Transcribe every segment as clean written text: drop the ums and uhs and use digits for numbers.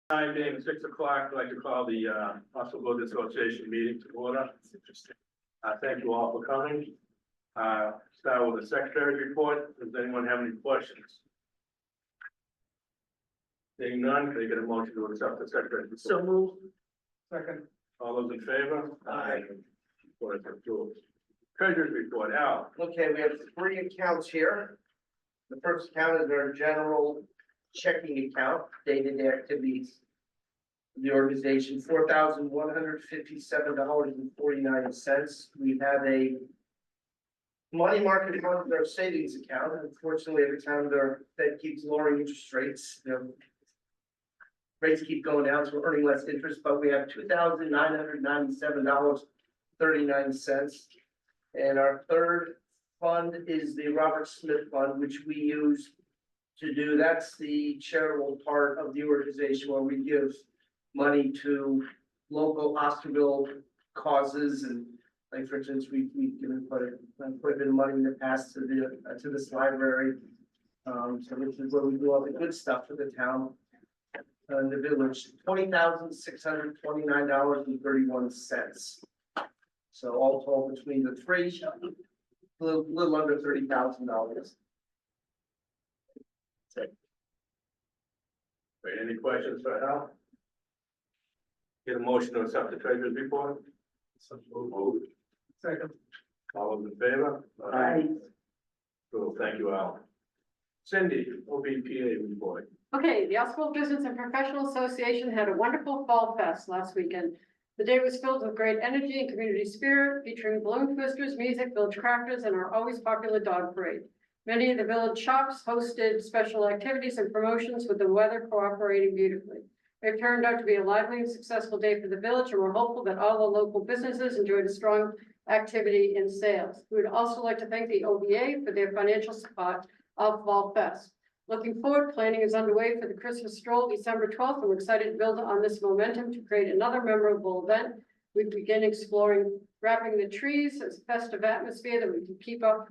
Time being 6 o'clock, I'd like to call the Osterville Village Association meeting to order. Thank you all for coming. Start with the secretary's report. Does anyone have any questions? Seeing none, can I get a motion to accept the secretary's report? So move. Second. All those in favor? Aye. Report is approved. Treasurer's report, Al. Okay, we have 3 accounts here. The first account is our general checking account, day-to-day activities of the organization, $4,157.49. We have a money market fund, our savings account. Unfortunately, every time the Fed keeps lowering interest rates, rates keep going down, so we're earning less interest, but we have $2,997.39. And our third fund is the Robert Smith Fund, which we use to do, that's the charitable part of the organization where we give money to local Osterville causes. And like, for instance, we've given quite a bit of money in the past to this library. So this is where we do all the good stuff for the town and the village. $20,629.31. So all told between the 3, a little under $30,000. Wait, any questions for Al? Get a motion to accept the treasurer's report? So moved. Second. All those in favor? Aye. Cool, thank you, Al. Cindy, OBPA report. Okay, the Osterville Business and Professional Association had a wonderful fall fest last weekend. The day was filled with great energy and community spirit, featuring balloon twisters, music, village crafters, and our always popular dog parade. Many of the village shops hosted special activities and promotions with the weather cooperating beautifully. It turned out to be a lively and successful day for the village, and we're hopeful that all the local businesses enjoyed a strong activity in sales. We would also like to thank the OVA for their financial support of Fall Fest. Looking forward, planning is underway for the Christmas stroll December 12th, and we're excited to build on this momentum to create another memorable event. We begin exploring wrapping the trees as a festive atmosphere that we can keep up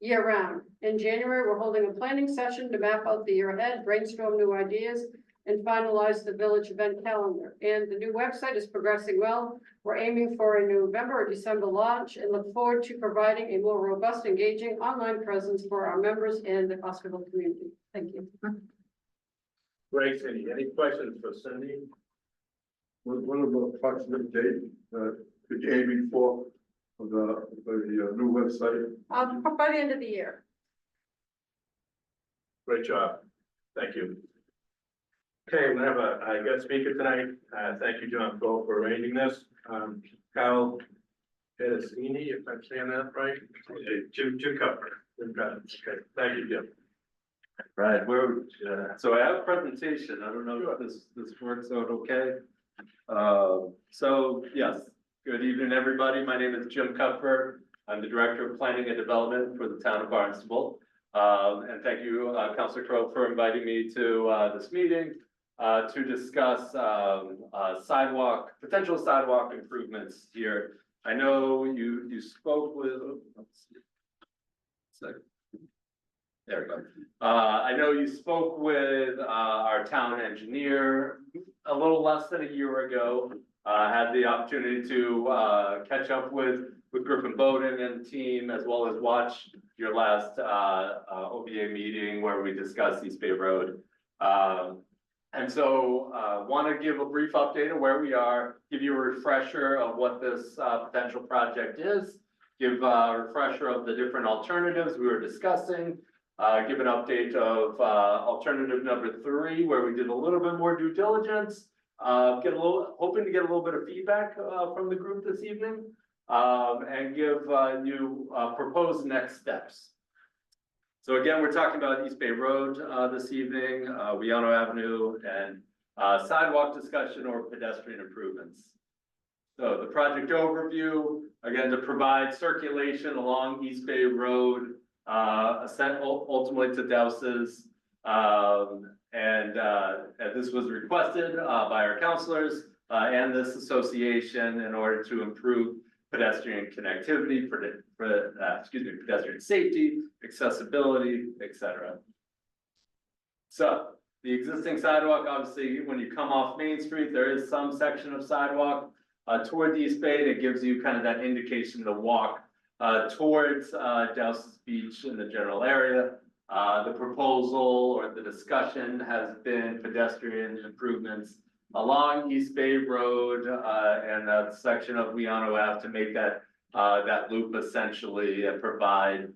year round. In January, we're holding a planning session to map out the year ahead, brainstorm new ideas, and finalize the village event calendar. And the new website is progressing well. We're aiming for a November or December launch and look forward to providing a more robust, engaging online presence for our members and the Osterville community. Thank you. Great, Cindy. Any questions for Cindy? What about approximate date, could you aim for the new website? By the end of the year. Great job. Thank you. Okay, we have a guest speaker tonight. Thank you, John Cole, for arranging this. Kyle Pedicini, if I'm saying that right. Jim Cutler. Okay, thank you, Jim. Right, so I have a presentation. I don't know if this works out okay. So yes, good evening, everybody. My name is Jim Cuthbert. I'm the Director of Planning and Development for the town of Barnstable. And thank you, Councilor Crowe, for inviting me to this meeting to discuss potential sidewalk improvements here. I know you spoke with, there we go. I know you spoke with our town engineer a little less than a year ago. Had the opportunity to catch up with Griffin Bowden and team, as well as watch your last OBA meeting where we discussed East Bay Road. And so want to give a brief update of where we are, give you a refresher of what this potential project is, give a refresher of the different alternatives we were discussing, give an update of alternative number 3, where we did a little bit more due diligence, hoping to get a little bit of feedback from the group this evening, and give you proposed next steps. So again, we're talking about East Bay Road this evening, Viano Avenue, and sidewalk discussion or pedestrian improvements. So the project overview, again, to provide circulation along East Bay Road, ultimately to Douses. And this was requested by our councilors and this association in order to improve pedestrian connectivity, pedestrian safety, accessibility, etc. So The existing sidewalk, obviously, when you come off Main Street, there is some section of sidewalk toward the East Bay that gives you kind of that indication to walk towards Dowses Beach in the general area. The proposal or the discussion has been pedestrian improvements along East Bay Road and that section of Leano Ave to make that loop essentially provide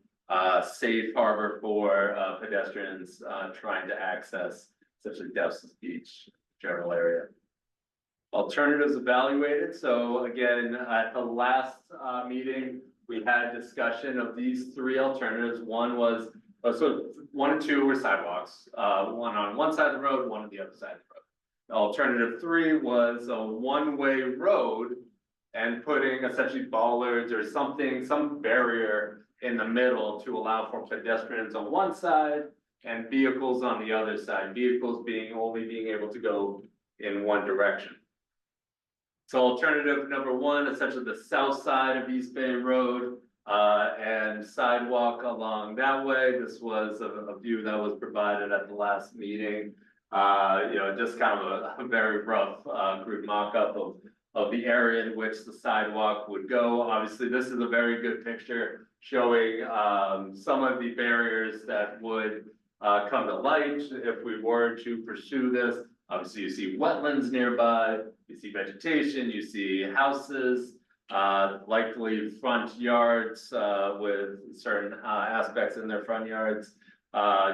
safe harbor for pedestrians trying to access essentially Dowses Beach general area. Alternatives evaluated. So again, at the last meeting, we had discussion of these three alternatives. One was, so 1 and 2 were sidewalks, one on one side of the road, one on the other side of the road. Alternative 3 was a one-way road and putting essentially bollards or something, some barrier in the middle to allow for pedestrians on one side and vehicles on the other side, vehicles only being able to go in one direction. So alternative number 1, essentially the south side of East Bay Road, and sidewalk along that way. This was a view that was provided at the last meeting. Just kind of a very rough group mock-up of the area in which the sidewalk would go. Obviously, this is a very good picture showing some of the barriers that would come to light if we were to pursue this. Obviously, you see wetlands nearby, you see vegetation, you see houses, likely front yards with certain aspects in their front yards,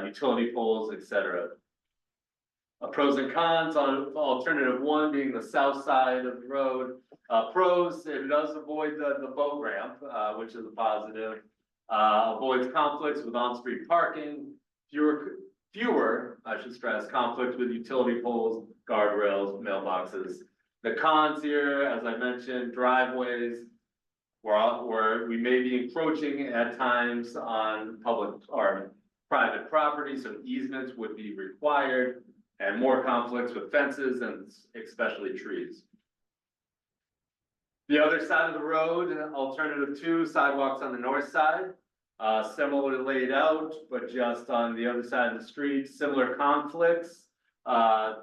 utility poles, etc. Pros and cons on alternative 1 being the south side of the road. Pros, it does avoid the boat ramp, which is a positive. Avoids conflicts with on-street parking. Fewer, I should stress, conflicts with utility poles, guardrails, mailboxes. The cons here, as I mentioned, driveways, where we may be encroaching at times on public or private property, so easements would be required, and more conflicts with fences and especially trees. The other side of the road, alternative 2, sidewalks on the north side. Similarly laid out, but just on the other side of the street, similar conflicts.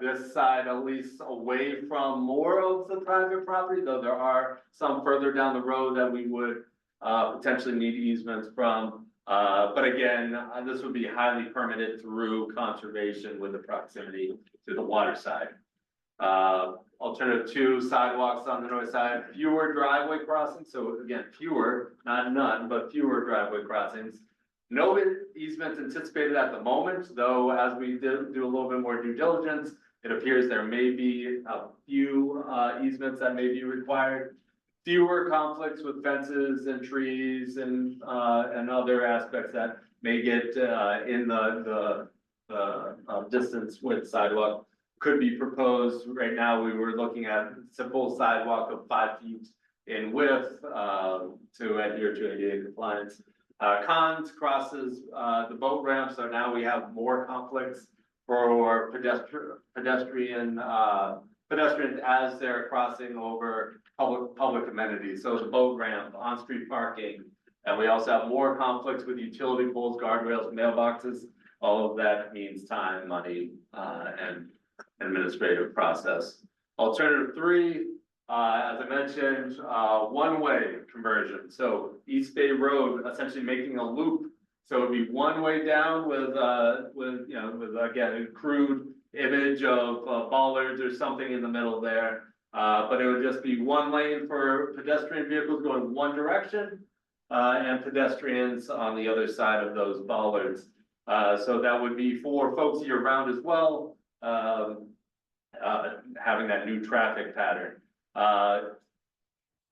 This side at least away from more of the private property, though there are some further down the road that we would potentially need easements from. But again, this would be highly permitted through conservation with the proximity to the water side. Alternative 2, sidewalks on the north side, fewer driveway crossings. So again, fewer, not none, but fewer driveway crossings. No easements anticipated at the moment, though as we do a little bit more due diligence, it appears there may be a few easements that may be required. Fewer conflicts with fences and trees and other aspects that may get in the distance with sidewalk. Could be proposed. Right now, we were looking at simple sidewalk of 5 feet in width to adhere to ADA compliance. Cons, crosses the boat ramp, so now we have more conflicts for pedestrians as they're crossing over public amenities. So the boat ramp, on-street parking, and we also have more conflicts with utility poles, guardrails, mailboxes. All of that means time, money, and administrative process. Alternative 3, as I mentioned, one-way conversion. So East Bay Road, essentially making a loop. So it'd be one way down with again, a crude image of bollards or something in the middle there. But it would just be one lane for pedestrian vehicles going one direction, and pedestrians on the other side of those bollards. So that would be for folks year round as well. Having that new traffic pattern.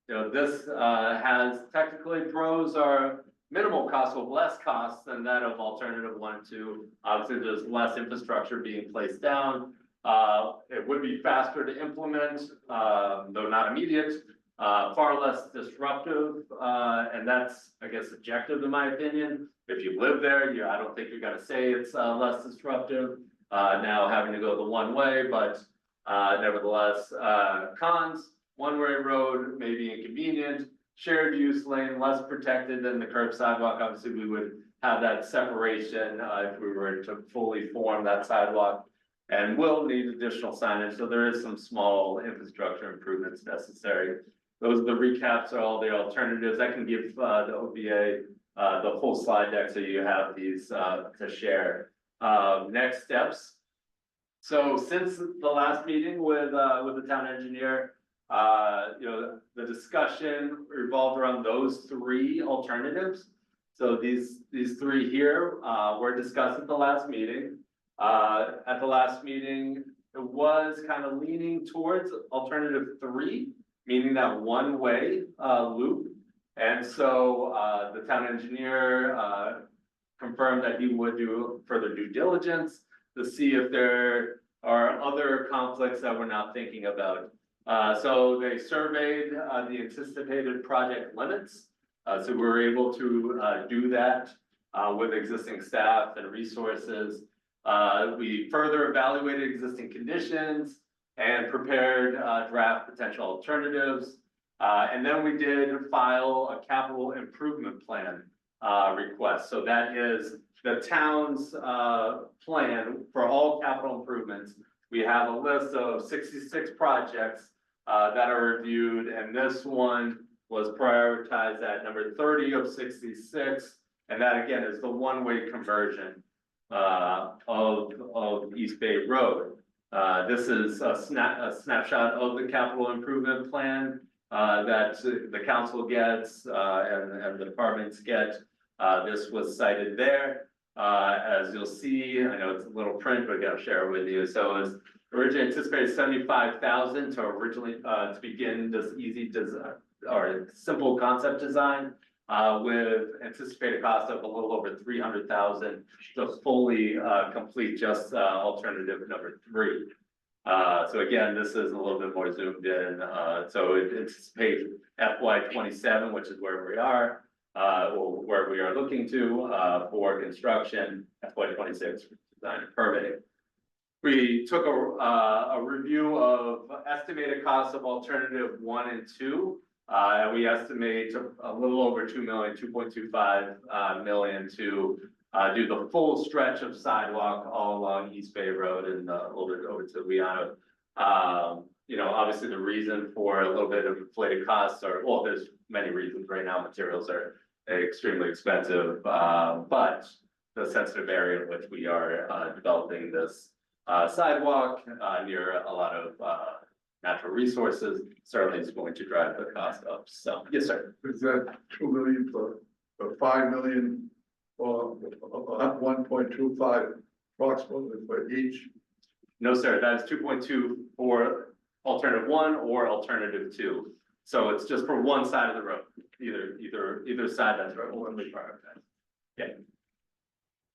This has technically pros are minimal cost, with less costs than that of alternative 1 and 2. Obviously, there's less infrastructure being placed down. It would be faster to implement, though not immediate. Far less disruptive, and that's, I guess, subjective in my opinion. If you live there, I don't think you're gonna say it's less disruptive. Now having to go the one way, but nevertheless, cons, one-way road may be inconvenient, shared use lane, less protected than the curb sidewalk. Obviously, we would have that separation if we were to fully form that sidewalk and will need additional signage, so there is some small infrastructure improvements necessary. Those are the recaps of all the alternatives. I can give the OBA the full slide deck, so you have these to share. Next steps. So since the last meeting with the town engineer, the discussion revolved around those three alternatives. So these three here were discussed at the last meeting. At the last meeting, it was kind of leaning towards alternative 3, meaning that one-way loop. And so the town engineer confirmed that he would do further due diligence to see if there are other conflicts that we're not thinking about. So they surveyed the anticipated project limits. So we were able to do that with existing staff and resources. We further evaluated existing conditions and prepared draft potential alternatives. And then we did file a capital improvement plan request. So that is the town's plan for all capital improvements. We have a list of 66 projects that are reviewed, and this one was prioritized at number 30 of 66. And that again is the one-way conversion of East Bay Road. This is a snapshot of the capital improvement plan that the council gets and the departments get. This was cited there. As you'll see, I know it's a little print, but I gotta share it with you. So it was originally anticipated 75,000 to originally to begin this easy design or simple concept design with anticipated cost of a little over 300,000 to fully complete just alternative number 3. So again, this is a little bit more zoomed in. So it anticipates FY27, which is where we are, or where we are looking to for construction, FY26 design and permitting. We took a review of estimated costs of alternative 1 and 2. And we estimate a little over 2 million, 2.25 million to do the full stretch of sidewalk all along East Bay Road and a little bit over to Liano. Obviously the reason for a little bit of inflated costs are, well, there's many reasons right now. Materials are extremely expensive, but the sensitive area in which we are developing this sidewalk near a lot of natural resources certainly is going to drive the cost up. So, yes, sir. Is that 2 million for 5 million or 1.25 approximately for each? No, sir, that's 2.2 for alternative 1 or alternative 2. So it's just for one side of the road, either side that's only prioritized. Yeah.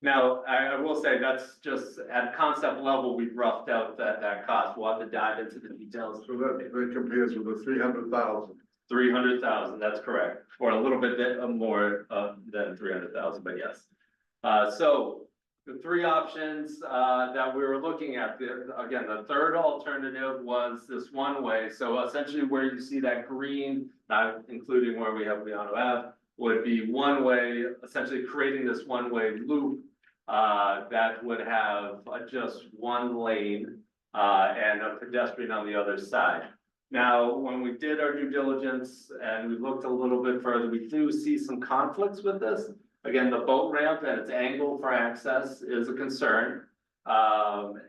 Now, I will say that's just at concept level, we've roughed out that cost. We'll have to dive into the details. So that compares with the 300,000. 300,000, that's correct, or a little bit more than 300,000, but yes. So the 3 options that we were looking at, again, the third alternative was this one-way. So essentially where you see that green, not including where we have Liano Ave, would be one-way, essentially creating this one-way loop that would have just one lane and a pedestrian on the other side. Now, when we did our due diligence and we looked a little bit further, we do see some conflicts with this. Again, the boat ramp and its angle for access is a concern. And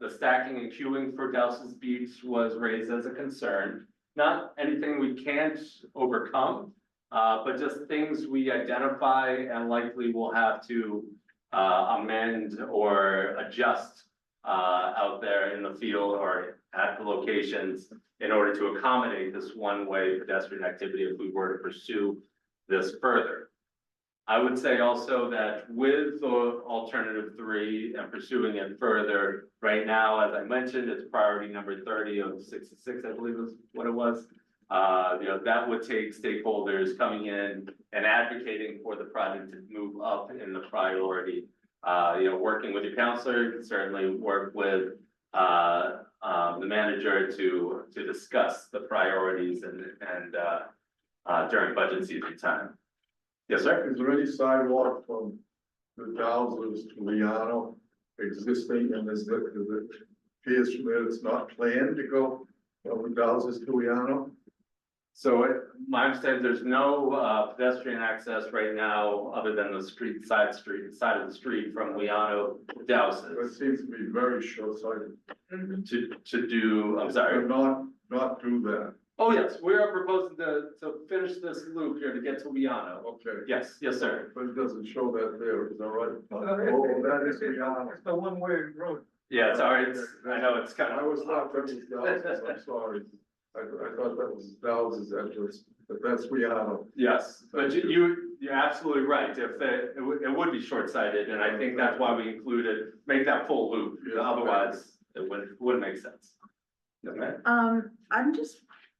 the stacking and queuing for Dowson's Beach was raised as a concern. Not anything we can't overcome, but just things we identify and likely will have to amend or adjust out there in the field or at the locations in order to accommodate this one-way pedestrian activity if we were to pursue this further. I would say also that with the alternative 3 and pursuing it further, right now, as I mentioned, it's priority number 30 of 66, I believe is what it was. That would take stakeholders coming in and advocating for the project to move up in the priority. Working with your counselor, you can certainly work with the manager to discuss the priorities and during budget season time. Yes, sir. Is there any sidewalk from the Dowsers to Liano existing and is it appears from there it's not planned to go from Dowses to Wiano? So my understanding, there's no pedestrian access right now, other than the side of the street from Liano to It Dowses. seems to be very short-sighted. To do, I'm sorry. Not do that. Oh, yes, we are proposing to finish this loop here to get to Liano. Okay. Yes, yes, sir. But it doesn't show that there, is that right? Oh, that is Wiano. It's the one-way road. Yeah, sorry, I know it's kind I of. was thought that was Dowses, I'm sorry. I thought that was Dowses entrance, but that's Wiano. Yes, but you're absolutely right. If it would be short-sighted, and I think that's why we included, make that full loop. Yeah. Otherwise, it wouldn't make sense. Okay.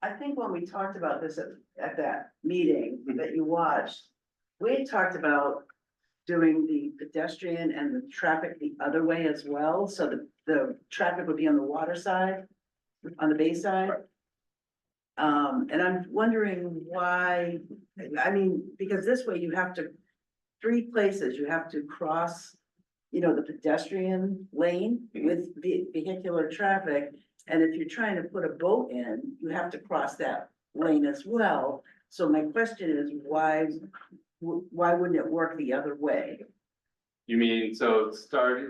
I think when we talked about this at that meeting that you watched, we had talked about doing the pedestrian and the traffic the other way as well, so the traffic would be on the water side, on the bay side. And I'm wondering why, I mean, because this way you have to, 3 places, you have to cross, the pedestrian lane with vehicular traffic. And if you're trying to put a boat in, you have to cross that lane as well. So my question is, why wouldn't it work the other way? You mean, so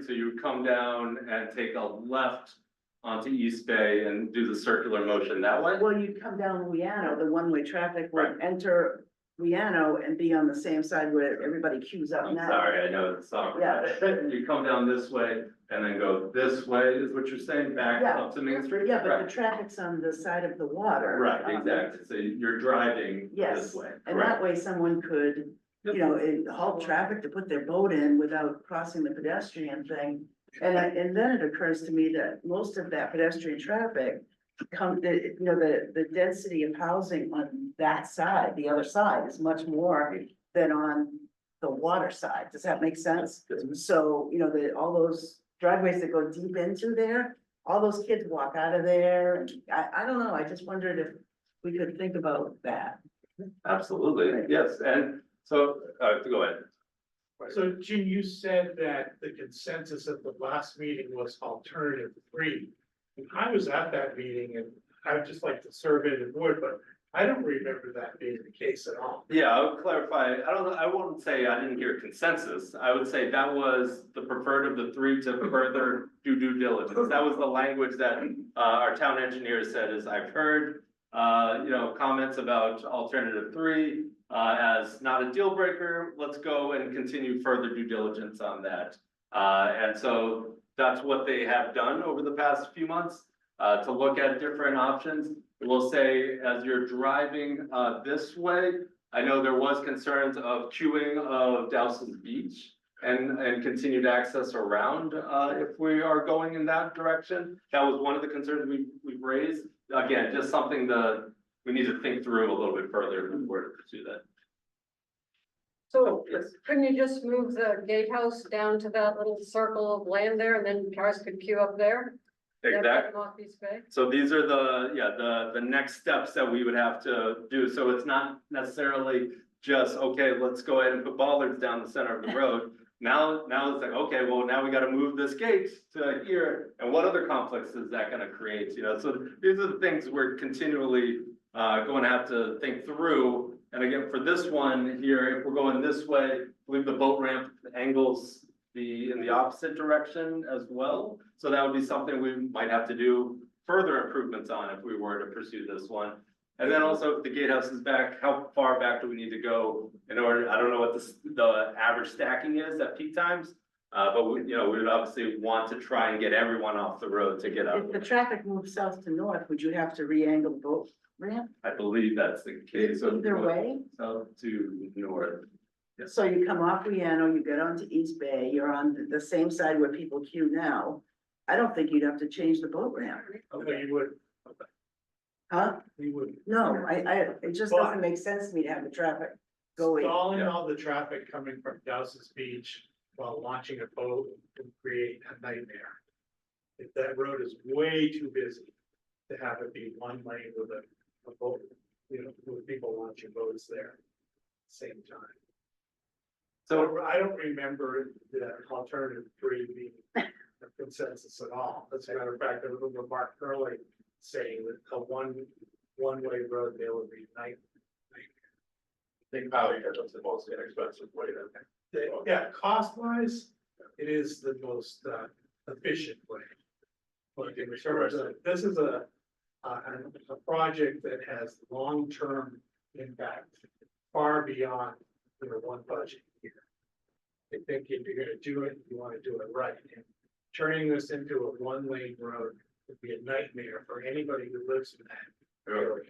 you would come down and take a left onto East Bay and do the circular motion that way? Well, you'd come down Wiano, the one-way traffic would enter Wiano and be on the same side where everybody queues up I'm now. sorry, I know it's not. Yeah. You come down this way and then go this way, is what you're saying, back Yeah. up to Main Street? Yeah, but Right. the traffic's on the side of the water. Right, exactly, so you're driving Yes, this way. and correct. that way someone could, halt traffic to put their boat in without crossing the pedestrian thing. And then it occurs to me that most of that pedestrian traffic the density of housing on that side, the other side, is much more than on the water side. Does that make sense? Yes. So, all those driveways that go deep into there, all those kids walk out of there. I don't know, I just wondered if we could think about that. Absolutely, yes, and so, go ahead. So Jim, you said that the consensus at the last meeting was alternative 3. And I was at that meeting and I would just like to survey the board, but I don't remember that being the case at all. Yeah, I would clarify, I don't know, I wouldn't say I didn't hear consensus, I would say that was the preferred of the 3 to further do due diligence. That was the language that our town engineer said, is I've heard comments about alternative 3 as not a deal breaker, let's go and continue further due diligence on that. And so that's what they have done over the past few months, to look at different options. We'll say, as you're driving this way, I know there was concerns of queuing of Dowson's Beach and continued access around if we are going in that direction. That was one of the concerns we've raised. Again, just something that we need to think through a little bit further before to pursue that. So Yes. couldn't you just move the gatehouse down to that little circle of land there and then cars could queue up there? Exactly. Off East Bay? So these are the next steps that we would have to do. So it's not necessarily just, okay, let's go ahead and put bollards down the center of the road. Now it's like, okay, well, now we gotta move this gate to here, and what other conflicts is that gonna create, So these are the things we're continually going to have to think through. And again, for this one here, if we're going this way, I believe the boat ramp angles in the opposite direction as well. So that would be something we might have to do further improvements on if we were to pursue this one. And then also, if the gatehouse is back, how far back do we need to go in order, I don't know what the average stacking is at peak times. But we would obviously want to try and get everyone off the road to get up. If the traffic moves south to north, would you have to re-angle the boat ramp? I believe that's the case. Either way? South to north. Yes. So you come off Wiano, you get onto East Bay, you're on the same side where people queue now. I don't think you'd have to change the boat ramp, Okay, you would, huh? you would. No, it just doesn't make sense to me to have the traffic going. Stalling Yeah. all the traffic coming from Dows's Beach while launching a boat can create a nightmare. If that road is way too busy to have it be one lane with a boat, with people launching boats there at the same time. So, I don't remember the alternative three being a consensus at all. As a matter of fact, I remember Mark Curley saying that a one-way road there would be night. I think probably because it's the most inexpensive way to. Yeah, cost wise, it is the most efficient way. Like in terms of, this is a project that has long-term impact far beyond, one budget year. I think if you're gonna do it, you wanna do it right. And turning this into a one-lane road would be a nightmare for anybody who lives in that area.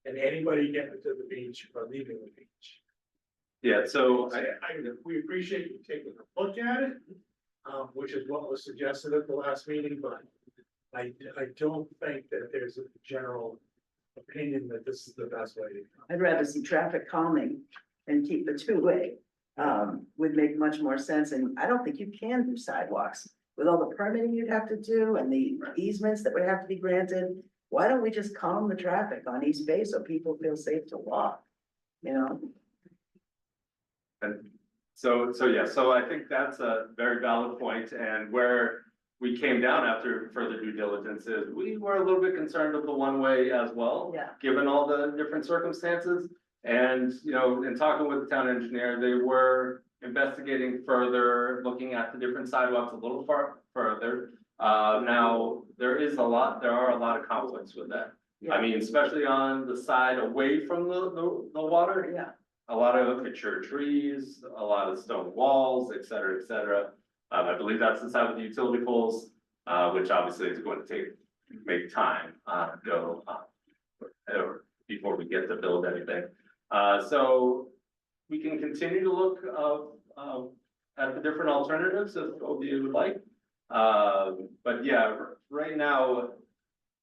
And anybody getting to the beach or leaving the beach. yeah, so We appreciate you taking a look at it, which is what was suggested at the last meeting, but I don't think that there's a general opinion that this is the best way to go. I'd rather see traffic calming and keep the two-way, would make much more sense, and I don't think you can do sidewalks. With all the permitting you'd have to do and the easements that would have to be granted, why don't we just calm the traffic on East Bay so people feel safe to walk? And so I think that's a very valid point, and where we came down after further due diligence is we were a little bit concerned of the one-way as well. Yeah. Given all the different circumstances, and, in talking with the town engineer, they were investigating further, looking at the different sidewalks a little further. Now, there are a lot of conflicts with that. I mean, especially on the side away from the water. Yeah, A lot of mature trees, a lot of stone walls, et cetera, et cetera. I believe that's the side with the utility poles, which obviously is going to make time, before we get to build anything. So we can continue to look, at the different alternatives if OBA would like. But yeah, right now,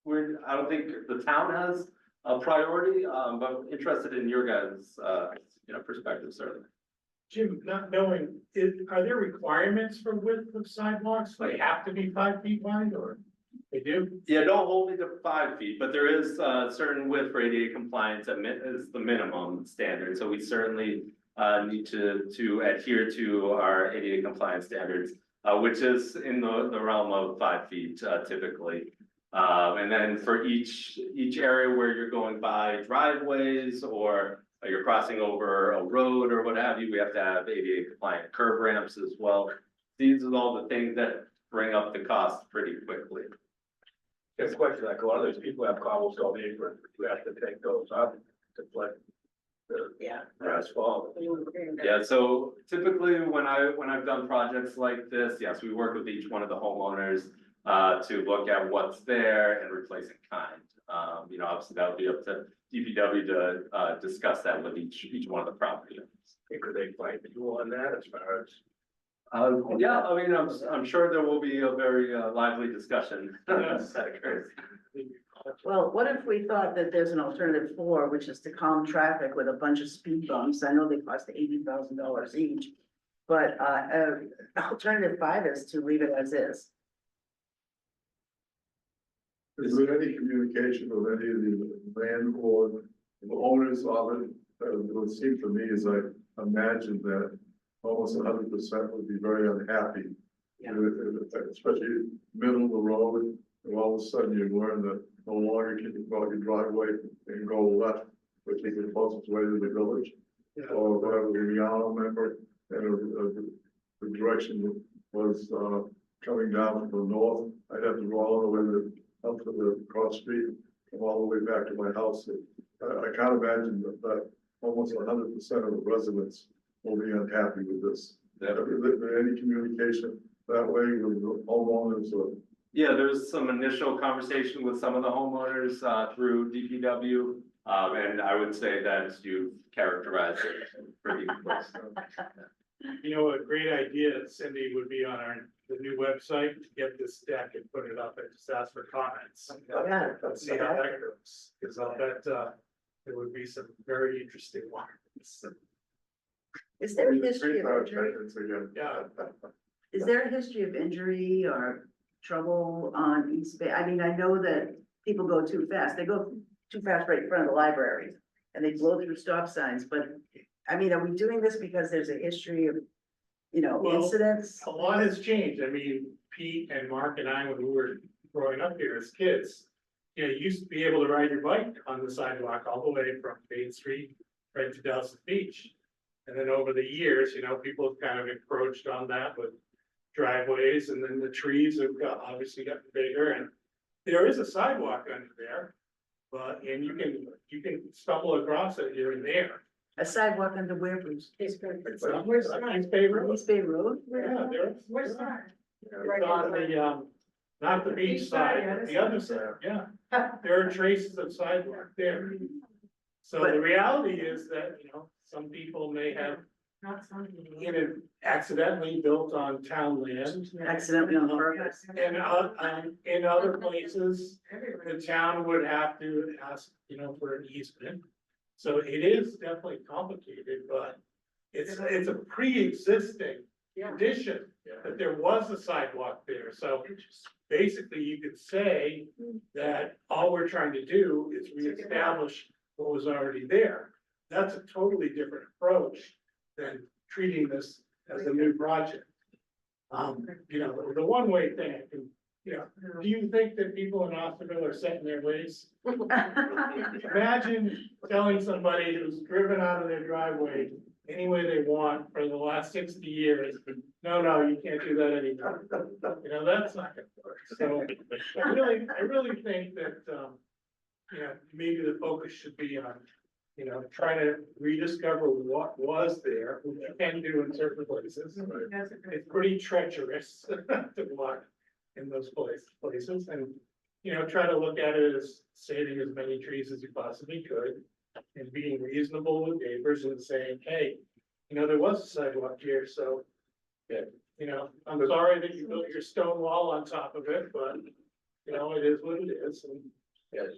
I don't think the town has a priority, but interested in your guys', perspective, certainly. Jim, not knowing, are there requirements for width of sidewalks? They have to be 5 feet wide, or they do? Yeah, don't hold me to 5 feet, but there is a certain width for ADA compliance that is the minimum standard, so we certainly need to adhere to our ADA compliance standards, which is in the realm of 5 feet typically. And then for each area where you're going by driveways or you're crossing over a road or what have you, we have to have ADA compliant curb ramps as well. These are all the things that bring up the cost pretty quickly. Just a question, like a lot of these people have cobblestone aprons, you have to take those up to put the asphalt. Yeah, so typically when I've done projects like this, yes, we work with each one of the homeowners to look at what's there and replace in kind. Obviously that would be up to DPW to discuss that with each one of the property owners. Could they fight you on that as far as? Yeah, I mean, I'm sure there will be a very lively discussion. well, what if we thought that there's an alternative 4, which is to calm traffic with a bunch of speed bumps? I know they cost $80,000 each, but alternative 5 is to leave it as is. Is there any communication with any of the landlord, the owners of it? It would seem to me as I imagine that almost 100% would be very unhappy. Yeah. Especially middle of the road, and all of a sudden you learn that no longer can you go your driveway and go left, which is the closest way to the village. Or whatever the remember, and the direction was coming down from the north. I'd have to go all the way up to the cross street, come all the way back to my house. I can't imagine that almost 100% of the residents will be unhappy with this. Is there any communication that way with the homeowners or? Yeah, there's some initial conversation with some of the homeowners through DPW. And I would say that you characterized it pretty close. A great idea, Cindy, would be on the new website to get this deck and put it up and just ask for comments. Yeah. Let's see how that goes, because I'll bet there would be some very interesting ones. Is there a history of injury? Yeah. Is there a history of injury or trouble on East Bay? I mean, I know that people go too fast. They go too fast right in front of the library and they blow through stop signs, but I mean, are we doing this because there's a history of, you know, Well, incidents? A lot has changed. I mean, Pete and Mark and I, when we were growing up here as kids, you know, you used to be able to ride your bike on the sidewalk all the way from Main Street right to Dawson Beach. And then over the years, you know, people have kind of encroached on that with driveways, and then the trees have obviously gotten bigger, and there is a sidewalk under there. But, and you can stumble across it here and there. A sidewalk under where, Bruce? It's good. Where's East Bay Road? East Bay Road? Yeah, there's. Where's that? It's on the, not the beach side, but the other side, yeah. There are traces of sidewalk there. So the reality is that, you know, some people may have, you know, accidentally built on town land. Accidentally on purpose. And, in other places, the town would have to ask, you know, for an easement. So it is definitely complicated, but it's a pre-existing condition that there was a sidewalk there, so basically you could say that all we're trying to do is reestablish what was already there. That's a totally different approach than treating this as a new project. You know, the one-way thing, I can, you know, do you think that people in Osterville are set in their ways? Imagine telling somebody who's driven out of their driveway any way they want for the last 60 years, no, you can't do that anymore. You know, that's not gonna work. So I really think that, you know, maybe the focus should be on, you know, trying to rediscover what was there, which you can do in certain places. It's pretty treacherous to walk in those places, and, you know, try to look at it as saving as many trees as you possibly could. And being reasonable with neighbors and saying, hey, you know, there was a sidewalk here, so. Yeah, you know, I'm sorry that you built your stone wall on top of it, but, you know, it is what it is, and,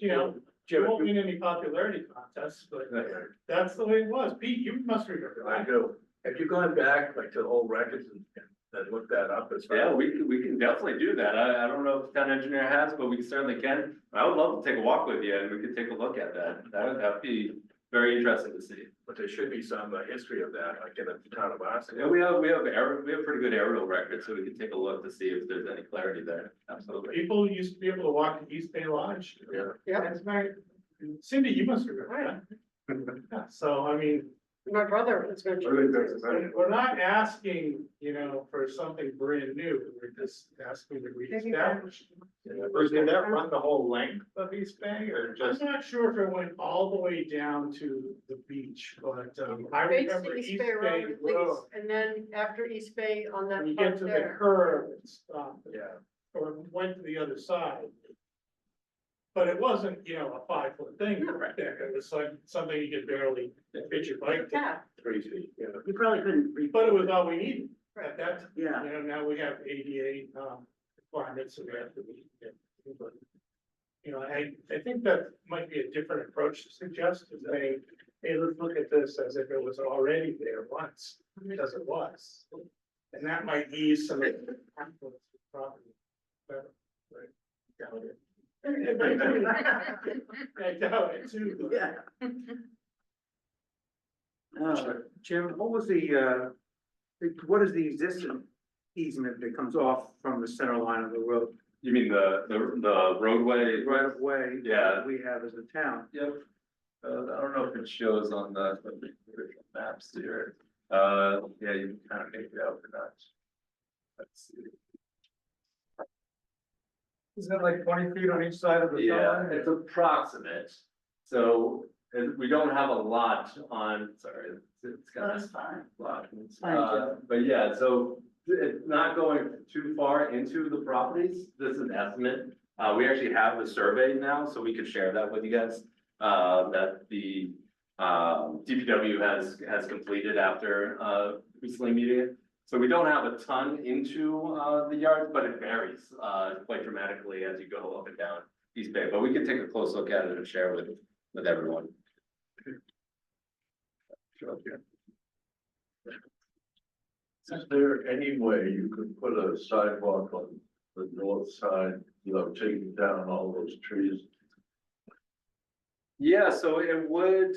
you know. It won't win any popularity contests, but that's the way it was. Pete, you must remember I that. do. Have you gone back like to old records and looked that up as Yeah, well? we can definitely do that. I don't know if the town engineer has, but we certainly can. I would love to take a walk with you and we could take a look at that. That'd be very interesting to see. But there should be some history of that, like in the town of Austin. Yeah, we have pretty good aerial records, so we can take a look to see if there's any clarity there. Absolutely. People used to be able to walk to East Bay Lodge. Yeah. Yeah, That's right. Cindy, you must remember that. Yeah, so, I mean, my brother was I mentioning. think that's a we're not asking, you know, for something brand new. We're just asking to reestablish. Bruce, did that run the whole length of East Bay or I'm just? not sure if it went all the way down to the beach, but, I Straight remember to East Bay Road, at least, Road. and then after East Bay on that When you get part to the there. curve, it stopped, Yeah. or went to the other side. But it wasn't, you know, a 5-foot thing right there. It was like something you could barely fit your bike to. Yeah, Crazy, yeah. You probably couldn't. But it was all we needed at that, Yeah. you know, now we have ADA, requirements, so we have to be. But, you know, I think that might be a different approach to suggest, to say, hey, let's look at this as if it was already there once, because it was. And that might ease some of the conflicts with property. But, right, doubt it. I doubt it too, but. Yeah. Oh, Jim, what was what is the existing easement that comes off from the center line of the road, You mean the roadway? right of way? Yeah. that we have as a town? Yep. I don't know if it shows on the original maps here. Yeah, you can kind of make it out or not. Let's see. Isn't it like 20 feet on each side of Yeah, it's approximate. So, and we don't have a lot on, sorry, it's got that's fine. a lot. Fine, Jim. But yeah, so it's not going too far into the properties. This is an estimate. We actually have the survey now, so we could share that with you guys. That the DPW has completed after recently meeting it. So we don't have a ton into the yards, but it varies quite dramatically as you go up and down East Bay. But we can take a close look at it and share with everyone. Is there any way you could put a sidewalk on the north side, taking down all those trees? Yeah, so it would,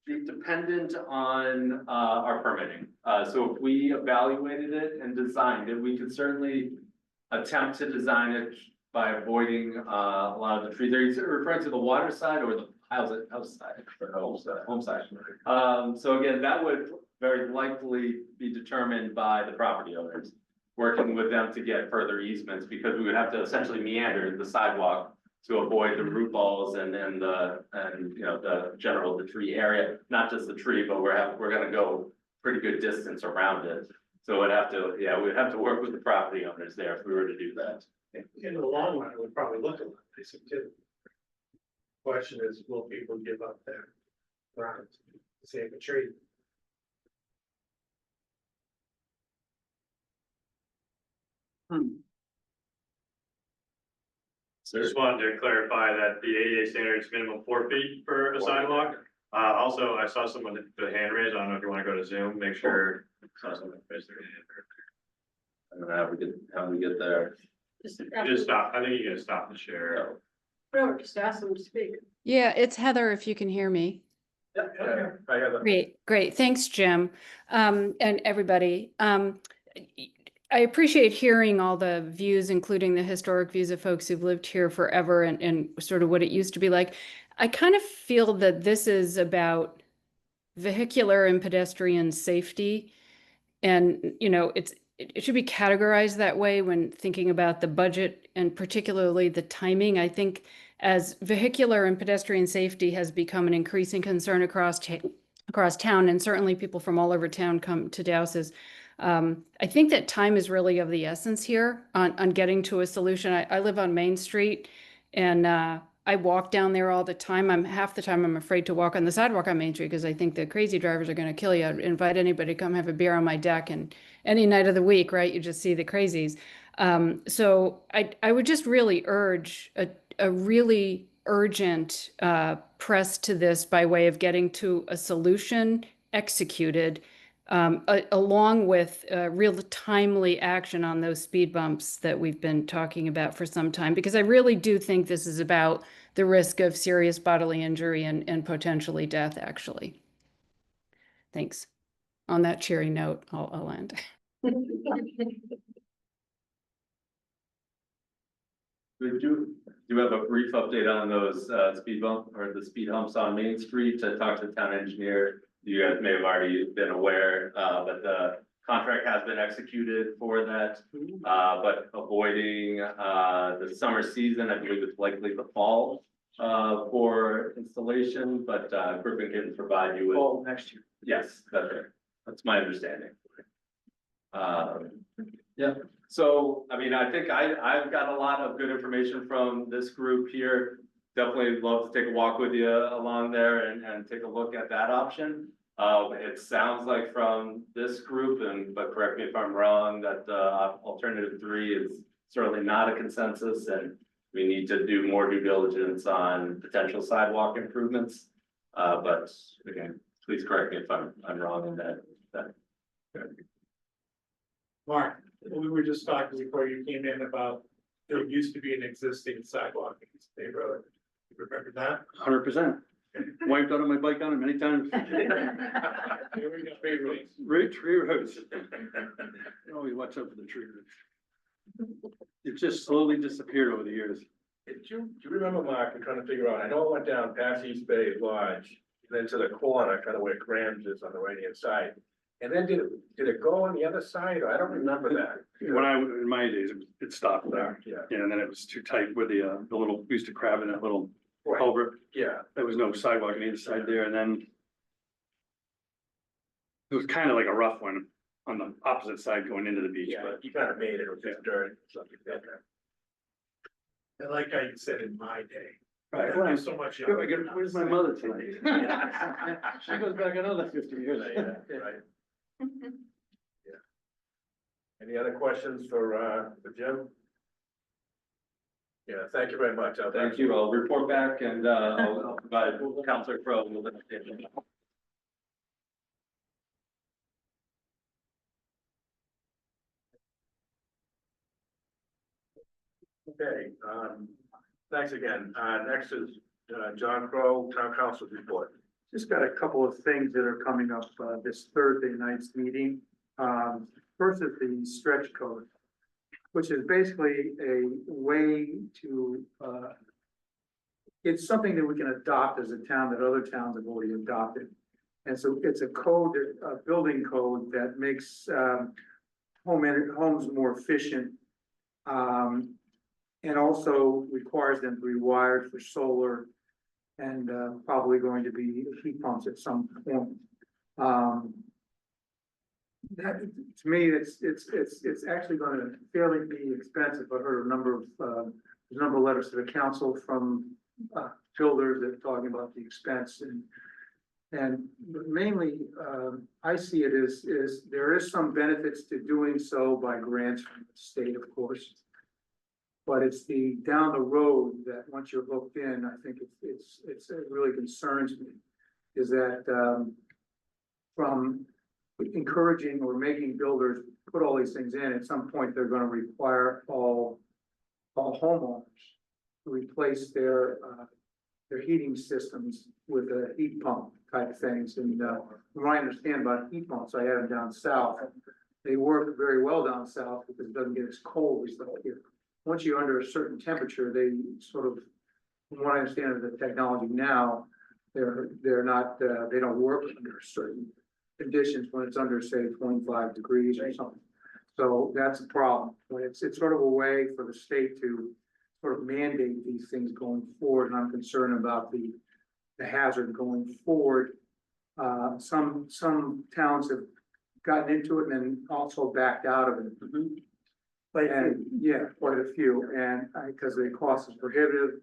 dependent on, our permitting. So if we evaluated it and designed it, we could certainly attempt to design it by avoiding, a lot of the trees. Are you referring to the water side or the house side? Home side. So again, that would very likely be determined by the property owners, working with them to get further easements, because we would have to essentially meander the sidewalk to avoid the root balls and you know, the tree area, not just the tree, but we're gonna go pretty good distance around it. So we'd have to work with the property owners there if we were to do that. In the long run, it would probably look a lot nicer too. Question is, will people give up their ground to save a tree? Just wanted to clarify that the ADA standard is minimum 4 feet for a sidewalk. Also, I saw someone with the hand raised. I don't know if you want to go to Zoom, make sure. Saw someone raise their hand. I don't know how we get there. Just stop. I think you can stop the share. No, just ask them to speak. Yeah, it's Heather, if you can hear me. Yeah, I have a. Great. Thanks, Jim, and everybody. I appreciate hearing all the views, including the historic views of folks who've lived here forever and sort of what it used to be like. I kind of feel that this is about vehicular and pedestrian safety. And, you know, it should be categorized that way when thinking about the budget and particularly the timing. I think as vehicular and pedestrian safety has become an increasing concern across town, and certainly people from all over town come to Douses. I think that time is really of the essence here on getting to a solution. I live on Main Street, and I walk down there all the time. Half the time I'm afraid to walk on the sidewalk on Main Street because I think the crazy drivers are going to kill you. I'd invite anybody to come have a beer on my deck, and any night of the week, right? You just see the crazies. So I would just really urge a really urgent press to this by way of getting to a solution executed, along with real timely action on those speed bumps that we've been talking about for some time, because I really do think this is about the risk of serious bodily injury and potentially death, actually. Thanks. On that cheery note, I'll end. We do have a brief update on those speed bump or the speed humps on Main Street. To talk to the town engineer. You guys may have already been aware, but the contract has been executed for that. But avoiding the summer season, I believe it's likely the fall for installation, but Griffin can provide you with. Next year. Yes, that's right. That's my understanding. Yeah, so, I mean, I think I've got a lot of good information from this group here. Definitely love to take a walk with you along there and take a look at that option. It sounds like from this group, but correct me if I'm wrong, that alternative 3 is certainly not a consensus, and we need to do more due diligence on potential sidewalk improvements. But again, please correct me if I'm wrong in that. Mark, we were just talking before you came in about, there used to be an existing sidewalk in State Road. You remember that? 100%. Wiped out on my bike on it many times. Here we go. Tree roots. Always watch out for the tree roots. It just slowly disappeared over the years. Do you remember, Mark, I'm trying to figure out, I know it went down past East Bay Lodge, then to the corner, kind of where Grams is on the right hand side. And then did it go on the other side? I don't remember that. In my days, it stopped there. Yeah. And then it was too tight with the little, we used to crab in that little culvert. Yeah. There was no sidewalk on either side there, and then it was kind of like a rough one on the opposite side going into the beach, Yeah, but you kind of made it, it was just dirt, something like that. I like how you said in my day. Right, You're so much younger. where's my mother tonight? She goes back another 50 years. Right. Yeah. Any other questions for Jim? Yeah, thank you very much. Thank you. I'll report back and I'll provide Counselor Crowe with an update. Okay, thanks again. Next is John Crowe, Town Council's report. Just got a couple of things that are coming up, this Thursday night's meeting. First is the stretch code, which is basically a way to, it's something that we can adopt as a town that other towns have already adopted. And so it's a code, a building code that makes, homes more efficient. And also requires them to be wired for solar and, probably going to be heat pumps at some point. That, to me, it's actually gonna fairly be expensive. I heard a number of letters to the council from, builders that are talking about the expense and mainly, I see it as, there is some benefits to doing so by grants from the state, of course. But it's the down the road that once you're hooked in, I think it really concerns me. Is that, from encouraging or making builders put all these things in, at some point, they're gonna require all homeowners to replace their heating systems with a heat pump type things. And, from what I understand about heat pumps, I had them down south. They work very well down south because it doesn't get as cold as up here. Once you're under a certain temperature, they sort of, from what I understand of the technology now, they're not, they don't work under certain conditions when it's under, say, 25 degrees or something. So that's a problem. But it's sort of a way for the state to sort of mandate these things going forward, and I'm concerned about the hazard going forward. Some towns have gotten into it and then also backed out of it. And yeah, quite a few, and because the cost is prohibitive.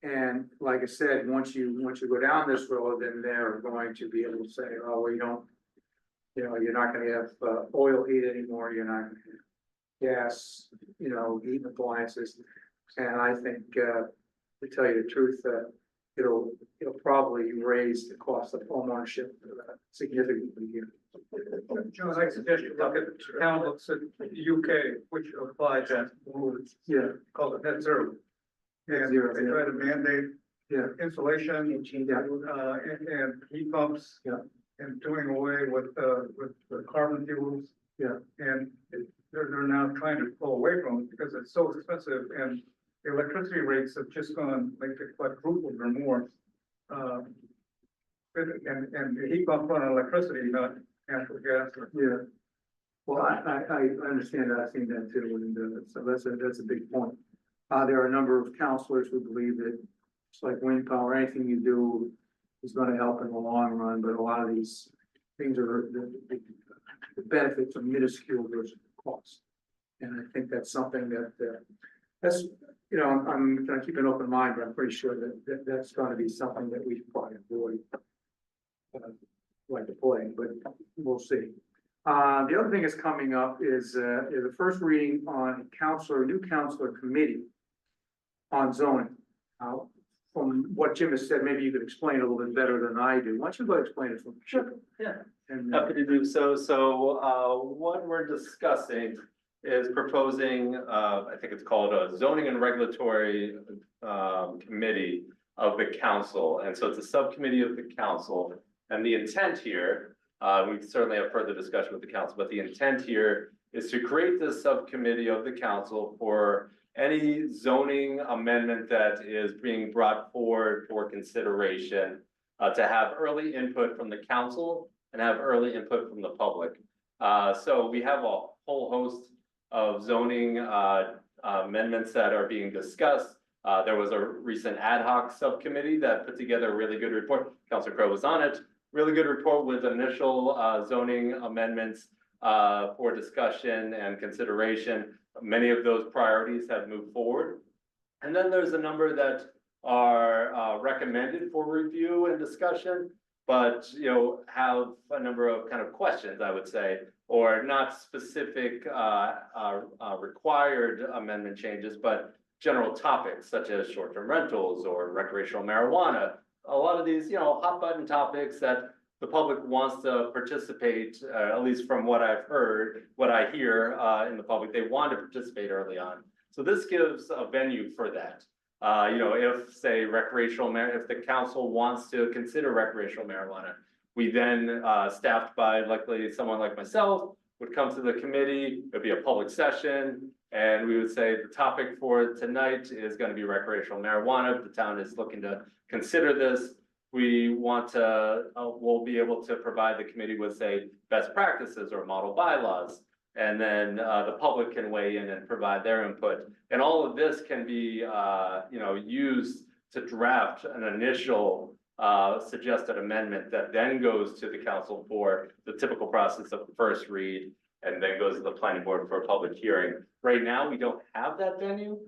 And like I said, once you go down this road, then they're going to be able to say, oh, well, you're not gonna have oil heat anymore, you're not gonna have gas, heat appliances. And I think, to tell you the truth, it'll probably raise the cost of homeownership significantly here. John, I suggest you look at the town looks at the UK, which applies that rules, Yeah, called it net zero. And zero, they try to mandate yeah, insulation, and heat pumps. Yeah. And doing away with the carbon fuels. Yeah. And they're now trying to pull away from it because it's so expensive, and the electricity rates have just gone like quadrupled or more. And the heat pump on electricity, not natural gas. yeah. Well, I understand that, I've seen that too, and so that's a big point. There are a number of counselors who believe that it's like wind power, anything you do is gonna help in the long run, but a lot of these things are, the benefits are minuscule versus the cost. And I think that's something that's, I'm gonna keep an open mind, but I'm pretty sure that that's gonna be something that we should probably avoid. Like to play, but we'll see. The other thing that's coming up is the first reading on new counselor committee on zoning. From what Jim has said, maybe you could explain a little bit better than I do. Why don't you go explain it for me? Sure, yeah. And, Happy to do so. So, what we're discussing is proposing, I think it's called a zoning and regulatory, committee of the council. And so it's a subcommittee of the council. And the intent here, we certainly have further discussion with the council, but the intent here is to create this subcommittee of the council for any zoning amendment that is being brought forward for consideration, to have early input from the council and have early input from the public. So we have a whole host of zoning amendments that are being discussed. There was a recent ad hoc subcommittee that put together a really good report. Councilor Crowe was on it. Really good report with initial zoning amendments for discussion and consideration. Many of those priorities have moved forward. And then there's a number that are recommended for review and discussion, but have a number of kind of questions, I would say, or not specific required amendment changes, but general topics such as short-term rentals or recreational marijuana. A lot of these, hot button topics that the public wants to participate, at least from what I've heard, what I hear in the public, they want to participate early on. So this gives a venue for that. if, say, if the council wants to consider recreational marijuana, we then, staffed by likely someone like myself, would come to the committee, it'd be a public session, and we would say the topic for tonight is gonna be recreational marijuana. The town is looking to consider this. We want to, we'll be able to provide the committee with, say, best practices or model bylaws. And then, the public can weigh in and provide their input. And all of this can be, used to draft an initial, suggested amendment that then goes to the council for the typical process of first read, and then goes to the planning board for a public hearing. Right now, we don't have that venue.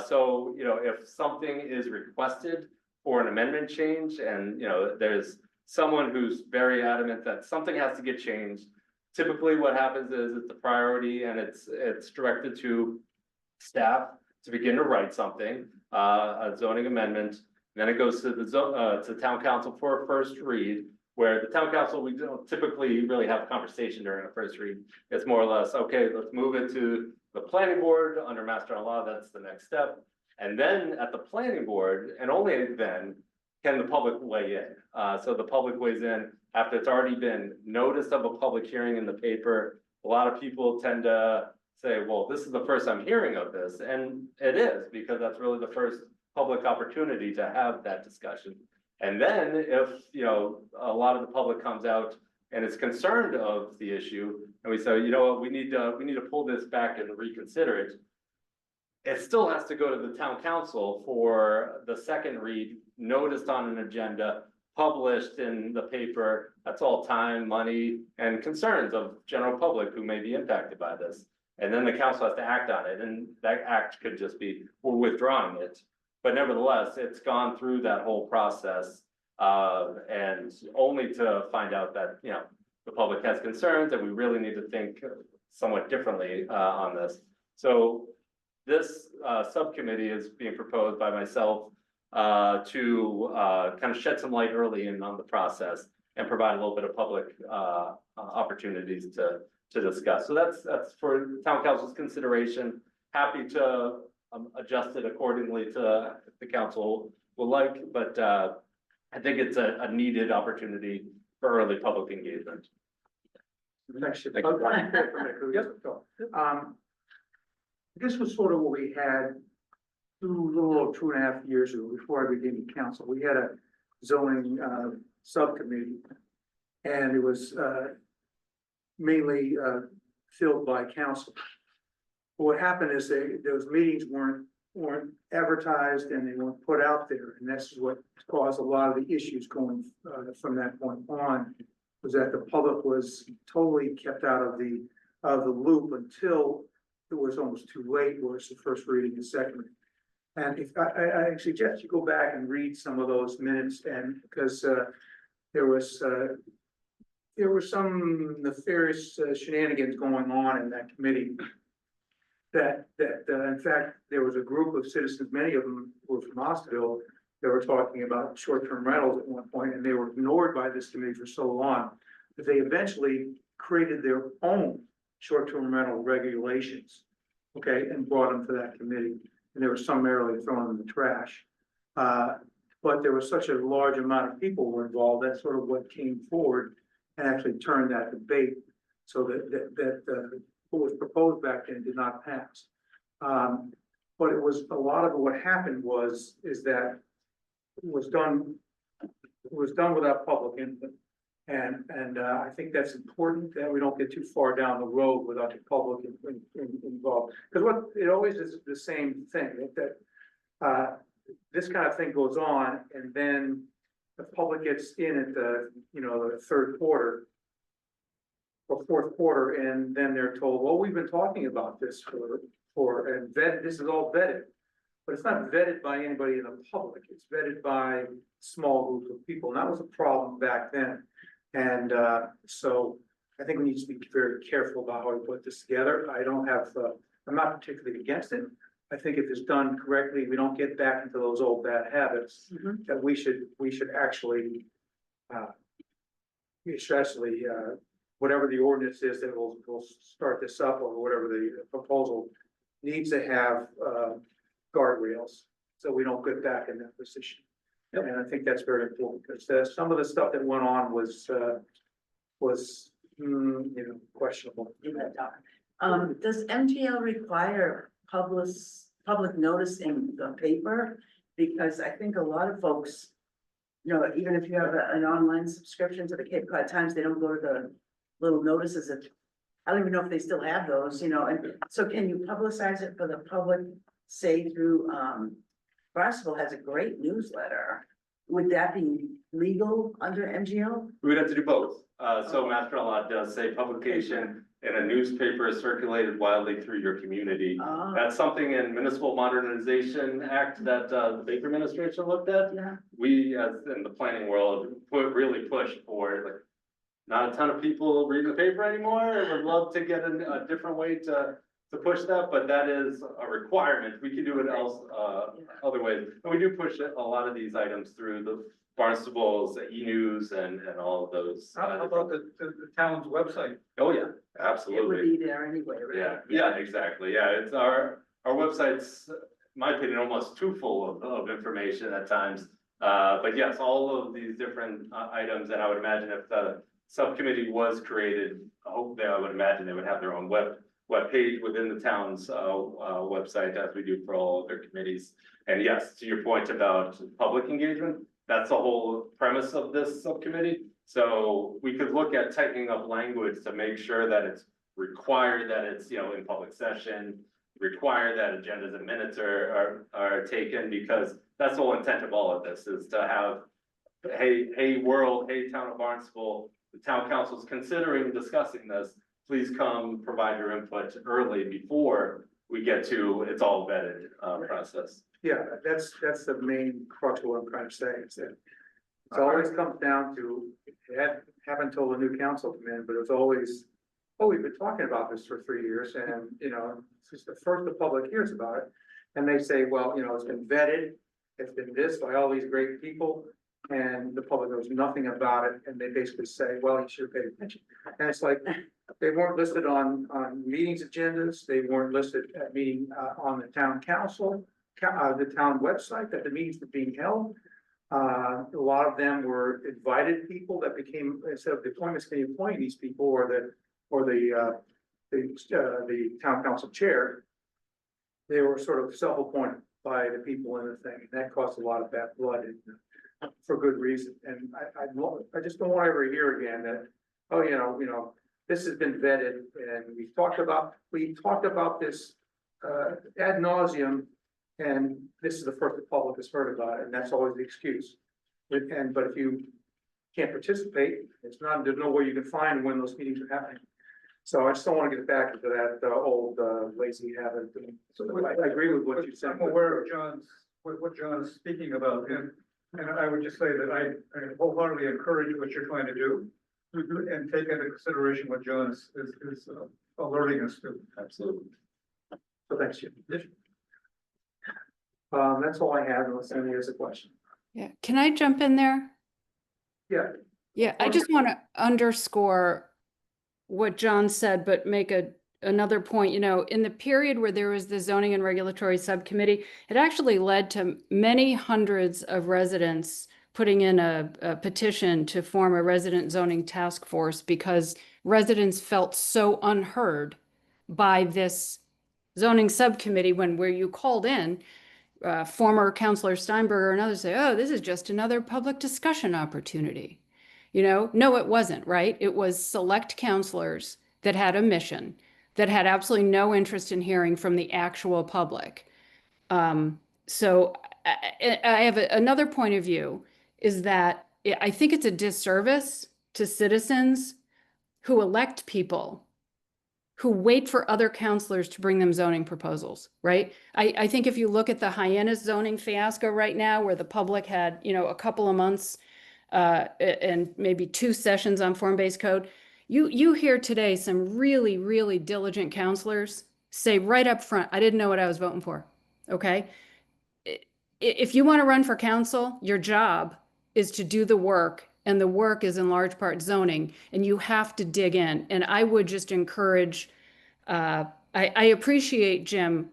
So, if something is requested for an amendment change, and, there's someone who's very adamant that something has to get changed, typically what happens is it's a priority and it's directed to staff to begin to write something, a zoning amendment. Then it goes to to town council for a first read, where the town council, we don't typically really have a conversation during a first read. It's more or less, okay, let's move it to the planning board under master law. That's the next step. And then at the planning board, and only then, can the public weigh in. So the public weighs in after it's already been noticed of a public hearing in the paper. A lot of people tend to say, well, this is the first I'm hearing of this. And it is, because that's really the first public opportunity to have that discussion. And then if, a lot of the public comes out and is concerned of the issue, and we say, you know what, we need to pull this back and reconsider it. It still has to go to the town council for the second read, noticed on an agenda, published in the paper. That's all time, money, and concerns of general public who may be impacted by this. And then the council has to act on it, and that act could just be, we're withdrawing it. But nevertheless, it's gone through that whole process, and only to find out that, the public has concerns and we really need to think somewhat differently, on this. So this, subcommittee is being proposed by myself, to, kind of shed some light early in on the process and provide a little bit of public, opportunities to discuss. So that's for town council's consideration. Happy to adjust it accordingly to if the council will like, but I think it's a needed opportunity for early public engagement. Actually, this was sort of what we had a little over 2.5 years ago, before I became council. We had a zoning subcommittee, and it was mainly filled by council. What happened is those meetings weren't advertised and they weren't put out there, and this is what caused a lot of the issues going from that point on. Was that the public was totally kept out of the loop until it was almost too late, was the first reading and second reading. And if I suggest you go back and read some of those minutes, and because there was some nefarious shenanigans going on in that committee. That in fact, there was a group of citizens, many of them were from Osterville, that were talking about short-term rentals at one point, and they were ignored by this committee for so long that they eventually created their own short-term rental regulations, okay, and brought them to that committee, and they were summarily thrown in the trash. But there was such a large amount of people were involved, that's sort of what came forward and actually turned that debate, so that what was proposed back then did not pass. But it was, a lot of what happened is that it was done without public input. And I think that's important, that we don't get too far down the road without the public involved. Because it always is the same thing, that this kind of thing goes on, and then the public gets in at the third quarter or fourth quarter, and then they're told, well, we've been talking about this and this is all vetted. But it's not vetted by anybody in the public, it's vetted by small groups of people, and that was a problem back then. And so I think we need to be very careful about how we put this together. I'm not particularly against it. I think if it's done correctly, we don't get back into those old bad habits, that we should actually whatever the ordinance is that will start this up, or whatever the proposal needs to have guardrails so we don't get back in that position. And I think that's very important, because some of the stuff that went on was questionable. Does MGL require public notice in the paper? Because I think a lot of folks, even if you have an online subscription to the Cape Cod Times, they don't go to the little notices that, I don't even know if they still have those, and so can you publicize it for the public, say through, Barnstable has a great newsletter. Would that be legal under MGL? We would have to do both. So Mass General Law does say publication in a newspaper is circulated widely through your community. Oh, That's something in Municipal Modernization Act that the Baker administration looked at. yeah, We, as in the planning world, really push for, like, not a ton of people reading the paper anymore. I would love to get a different way to push that, but that is a requirement. We can do it else, other ways. And we do push a lot of these items through the Barnstable's e-news and all of those. How about the town's website? Oh, yeah, it would absolutely. be there anyway, right? Yeah, exactly. Yeah, it's our website's, in my opinion, almost too full of information at times. But yes, all of these different items, and I would imagine if the subcommittee was created, I would imagine they would have their own web page within the town's website, as we do for all other committees. And yes, to your point about public engagement, that's the whole premise of this subcommittee. So we could look at tightening up language to make sure that it's required that it's, in public session, require that agendas and minutes are taken, because that's the whole intent of all of this, is to have, hey world, hey town of Barnstable, the town council's considering discussing this, please come provide your input early before we get to, it's all vetted process. Yeah, that's the main crux of what I'm trying to say, is that it always comes down to, haven't told the new council come in, but it's always, we've been talking about this for 3 years, and, this is the first the public hears about it. And they say, well, it's been vetted, it's been this by all these great people, and the public knows nothing about it, and they basically say, well, you should have paid attention. And it's like, they weren't listed on meetings agendas, they weren't listed at meeting, on the town council, the town website, that the meetings were being held. A lot of them were invited people that became, instead of the appointments committee appointing these people, or the town council chair, they were sort of self-appointed by the people in the thing, and that caused a lot of bad blood, and for good reason. And I just don't want to ever hear again that, this has been vetted, and we've talked about this ad nauseum, and this is the first the public has heard about it, and that's always the excuse. But if you can't participate, there's no way you can find when those meetings are happening. So I just don't want to get back into that old lazy habit. So I agree with what you said. I'm aware of what John is speaking about, and I would just say that I wholeheartedly encourage what you're trying to do, and take into consideration what John is alerting us to. Absolutely. So thanks, Jim. That's all I have, unless anybody has a question. Yeah, can I jump in there? Yeah. Yeah, I just want to underscore what John said, but make another point. In the period where there was the zoning and regulatory subcommittee, it actually led to many hundreds of residents putting in a petition to form a resident zoning task force, because residents felt so unheard by this zoning subcommittee where you called in, former Councilor Steinberger and others say, oh, this is just another public discussion opportunity. No, it wasn't, right? It was select councilors that had a mission, that had absolutely no interest in hearing from the actual public. So I have another point of view, is that I think it's a disservice to citizens who elect people who wait for other counselors to bring them zoning proposals, right? I think if you look at the Hyannis zoning fiasco right now, where the public had, a couple of months and maybe 2 sessions on form-based code, you hear today some really, really diligent counselors say right up front, I didn't know what I was voting for, okay? If you want to run for council, your job is to do the work, and the work is in large part zoning, and you have to dig in. And I would just encourage, I appreciate, Jim,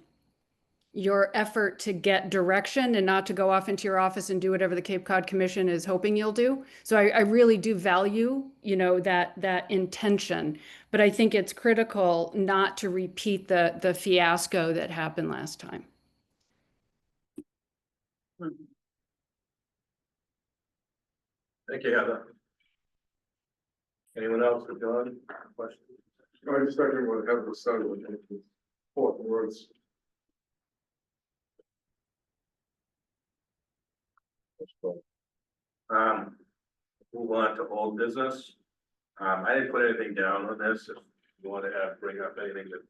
your effort to get direction and not to go off into your office and do whatever the Cape Cod Commission is hoping you'll do. So I really do value, that intention, but I think it's critical not to repeat the fiasco that happened last time. Thank you, Heather. Anyone else for John? Questions? I just second what Heather said, with the important words. Move on to old business. I didn't put anything down on this. If you want to bring up anything that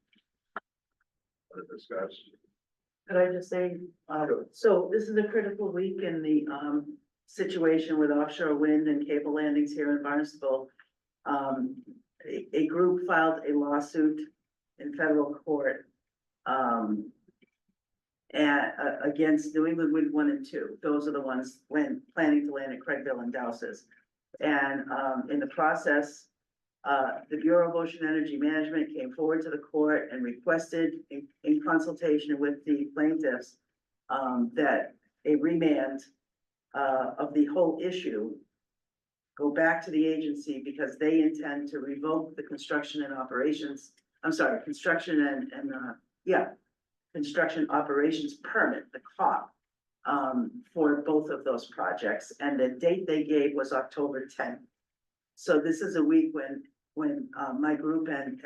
want to discuss. Could I just say, so this is a critical week in the, situation with offshore wind and cable landings here in Barnstable. A group filed a lawsuit in federal court, against New England Wind 1 and 2. Those are the ones planning to land at Craigville and Dowses. And, in the process, the Bureau of Ocean Energy Management came forward to the court and requested, in consultation with the plaintiffs, that a remand of the whole issue go back to the agency because they intend to revoke the construction and operations, construction construction operations permit, the COP, for both of those projects. And the date they gave was October 10th. So this is a week when my group and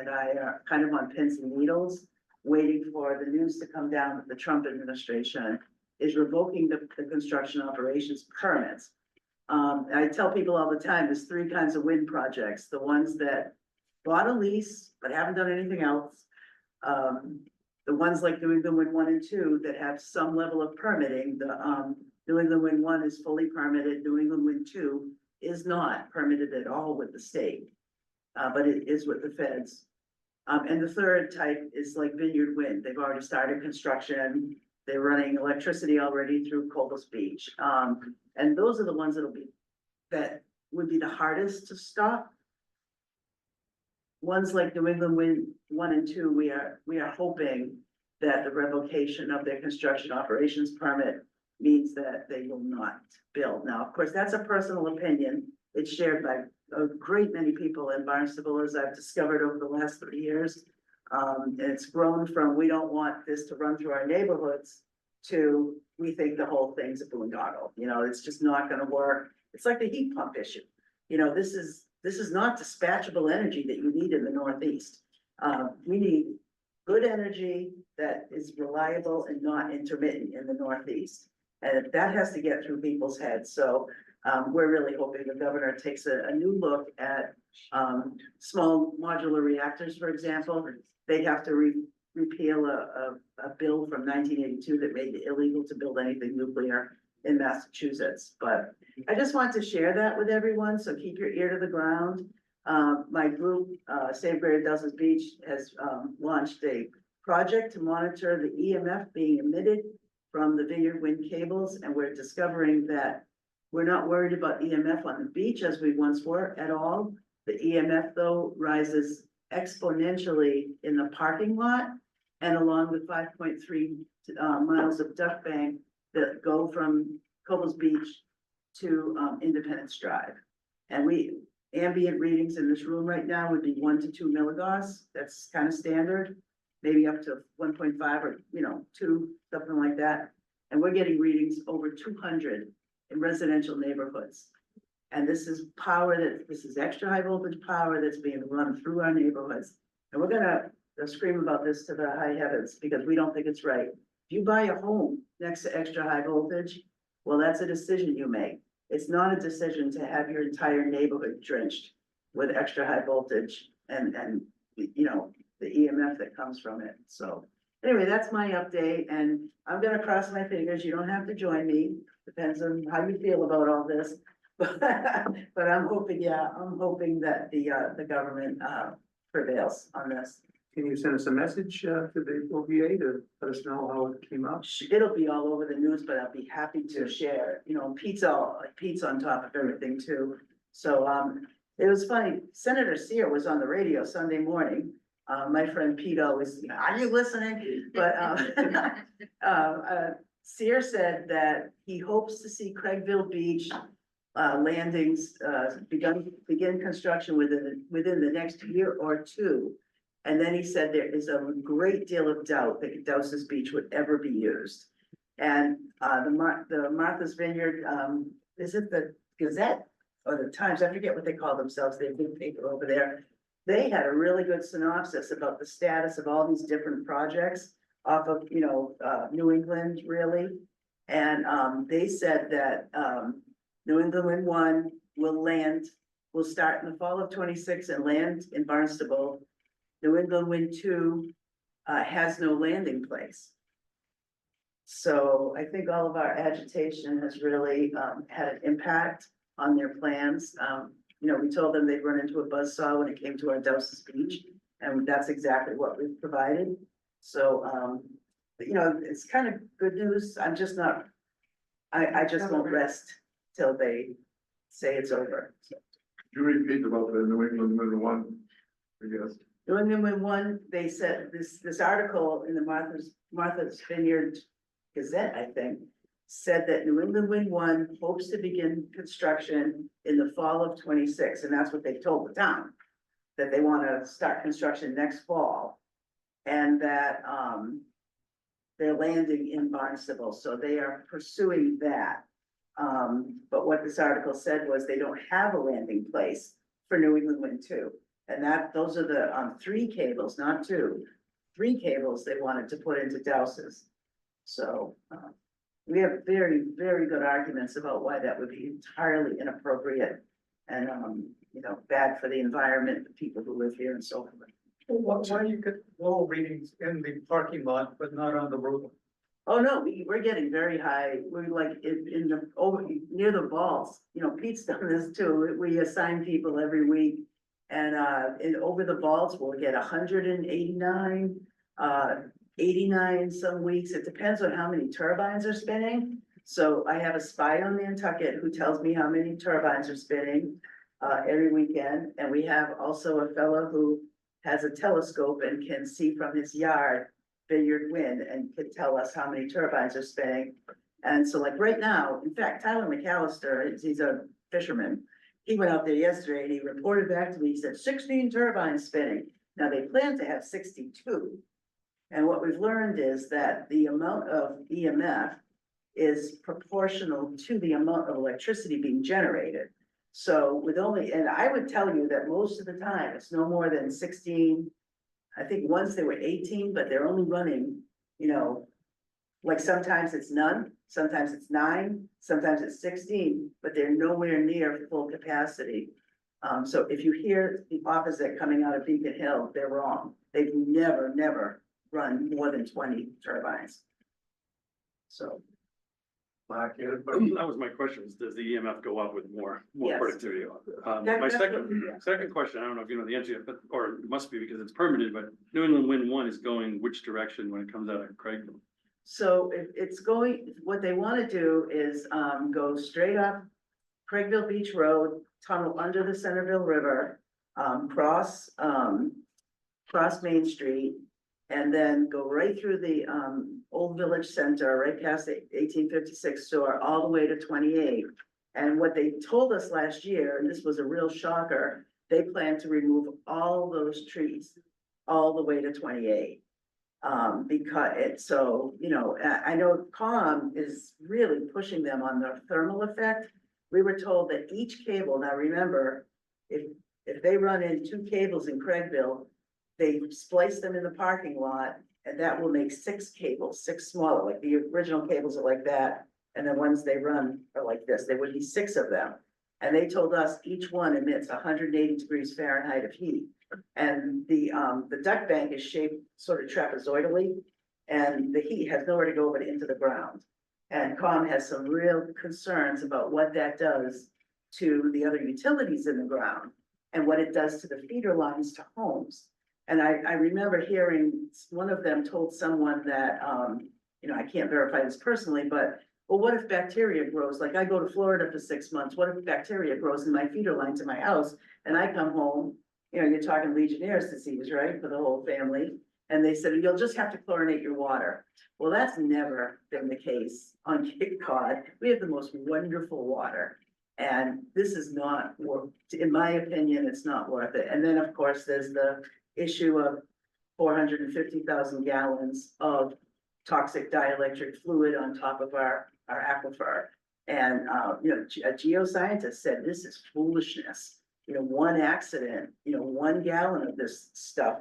I are kind of on pins and needles, waiting for the news to come down that the Trump administration is revoking the construction operations permits. I tell people all the time, there's three kinds of wind projects: the ones that bought a lease but haven't done anything else, the ones like New England Wind 1 and 2 that have some level of permitting. The New England Wind 1 is fully permitted. New England Wind 2 is not permitted at all with the state, but it is with the feds. And the third type is like Vineyard Wind. They've already started construction. They're running electricity already through Cobbles Beach. And those are the ones that would be the hardest to stop. Ones like New England Wind 1 and 2, we are hoping that the revocation of their construction operations permit means that they will not build. Now, of course, that's a personal opinion. It's shared by a great many people in Barnstable, as I've discovered over the last 3 years. And it's grown from, we don't want this to run through our neighborhoods, to, we think the whole thing's a boondoggle. It's just not gonna work. It's like the heat pump issue. This is not dispatchable energy that you need in the Northeast. We need good energy that is reliable and not intermittent in the Northeast. And that has to get through people's heads. So we're really hoping the governor takes a new look at small modular reactors, for example. They'd have to repeal a bill from 1982 that made it illegal to build anything nuclear in Massachusetts. But I just want to share that with everyone, so keep your ear to the ground. My group, Save Greater Dowses Beach, has launched a project to monitor the EMF being emitted from the Vineyard Wind cables, and we're discovering that we're not worried about EMF on the beach as we once were at all. The EMF, though, rises exponentially in the parking lot and along the 5.3 miles of duck bank that go from Cobbles Beach to Independence Drive. And ambient readings in this room right now would be 1 to 2 milligauss. That's kind of standard, maybe up to 1.5 or 2, something like that. And we're getting readings over 200 in residential neighborhoods. And this is this is extra high voltage power that's being run through our neighborhoods. And we're gonna scream about this to the high heavens because we don't think it's right. If you buy a home next to extra high voltage, well, that's a decision you make. It's not a decision to have your entire neighborhood drenched with extra high voltage and the EMF that comes from it. So anyway, that's my update, and I'm gonna cross my fingers. You don't have to join me. Depends on how you feel about all this. But I'm hoping that the government prevails on this. Can you send us a message to the OVA to let us know how it came out? It'll be all over the news, but I'll be happy to share. Pete's on top of everything too. So it was funny. Senator Sear was on the radio Sunday morning, My friend Pete always, are you listening? But, Sear said that he hopes to see Craigville Beach landings, begin construction within the next year or two. And then he said there is a great deal of doubt that Dowses Beach would ever be used. And, the Martha's Vineyard, is it the Gazette or the Times? I forget what they call themselves. They have a big paper over there. They had a really good synopsis about the status of all these different projects off of, New England, really. And, they said that, New England Wind 1 will start in the fall of 26 and land in Barnstable. New England Wind 2 has no landing place. So I think all of our agitation has really had an impact on their plans. We told them they'd run into a buzzsaw when it came to our Dowses Beach, and that's exactly what we've provided. So, it's kind of good news. I'm just not, I just won't rest till they say it's over. Could you repeat about the New England Wind 1, I guess? New England Wind 1, they said this article in the Martha's Vineyard Gazette, I think, said that New England Wind 1 hopes to begin construction in the fall of 26, and that's what they told the town. That they want to start construction next fall, and that they're landing in Barnstable, so they are pursuing that. But what this article said was they don't have a landing place for New England Wind 2. And those are the 3 cables, not 2, 3 cables they wanted to put into Dowses. So we have very, very good arguments about why that would be entirely inappropriate and, bad for the environment, the people who live here and so forth. Why you get low readings in the parking lot, but not on the road? Oh, no, we're getting very high. We're like over near the vaults. Pete's done this too. We assign people every week. And over the vaults, we'll get 189, 89 some weeks. It depends on how many turbines are spinning. So I have a spy on Nantucket who tells me how many turbines are spinning every weekend. And we have also a fellow who has a telescope and can see from his yard Vineyard Wind and can tell us how many turbines are spinning. And so like right now, in fact, Tyler McAllister, he's a fisherman. He went out there yesterday and he reported back to me, he said 16 turbines spinning. Now they plan to have 62. And what we've learned is that the amount of EMF is proportional to the amount of electricity being generated. So and I would tell you that most of the time, it's no more than 16. I think once they were 18, but they're only running, like sometimes it's none, sometimes it's 9, sometimes it's 16, but they're nowhere near full capacity. So if you hear the opposite coming out of Beacon Hill, they're wrong. They've never run more than 20 turbines. So. That was my question, does the EMF go up with more Yes. productivity? My Definitely, yeah. second question, I don't know if you know the answer yet, or it must be because it's permitted, but New England Wind 1 is going which direction when it comes out of Craigville? So it's going, what they want to do is go straight up Craigville Beach Road, tunnel under the Centerville River, cross Main Street, and then go right through the old village center, right past the 1856 store, all the way to 28. And what they told us last year, and this was a real shocker, they plan to remove all those trees all the way to 28. I know COM is really pushing them on the thermal effect. We were told that each cable, now remember, if they run in 2 cables in Craigville, they splice them in the parking lot, and that will make 6 cables, 6 smaller, like the original cables are like that. And the ones they run are like this, there would be 6 of them. And they told us each one emits 180 degrees Fahrenheit of heat. And the duct bank is shaped sort of trapezoidally, and the heat has nowhere to go but into the ground. And COM has some real concerns about what that does to the other utilities in the ground and what it does to the feeder lines to homes. And I remember hearing one of them told someone that, I can't verify this personally, but, well, what if bacteria grows? Like I go to Florida for 6 months, what if bacteria grows in my feeder line to my house and I come home you know, you're talking Legionnaire's disease, right, for the whole family. And they said, you'll just have to chlorinate your water. Well, that's never been the case on Cape Cod. We have the most wonderful water. And this is not worth, in my opinion, it's not worth it. And then, of course, there's the issue of 450,000 gallons of toxic dielectric fluid on top of our aquifer. And, you know, a geoscientist said, this is foolishness. You know, one accident, you know, 1 gallon of this stuff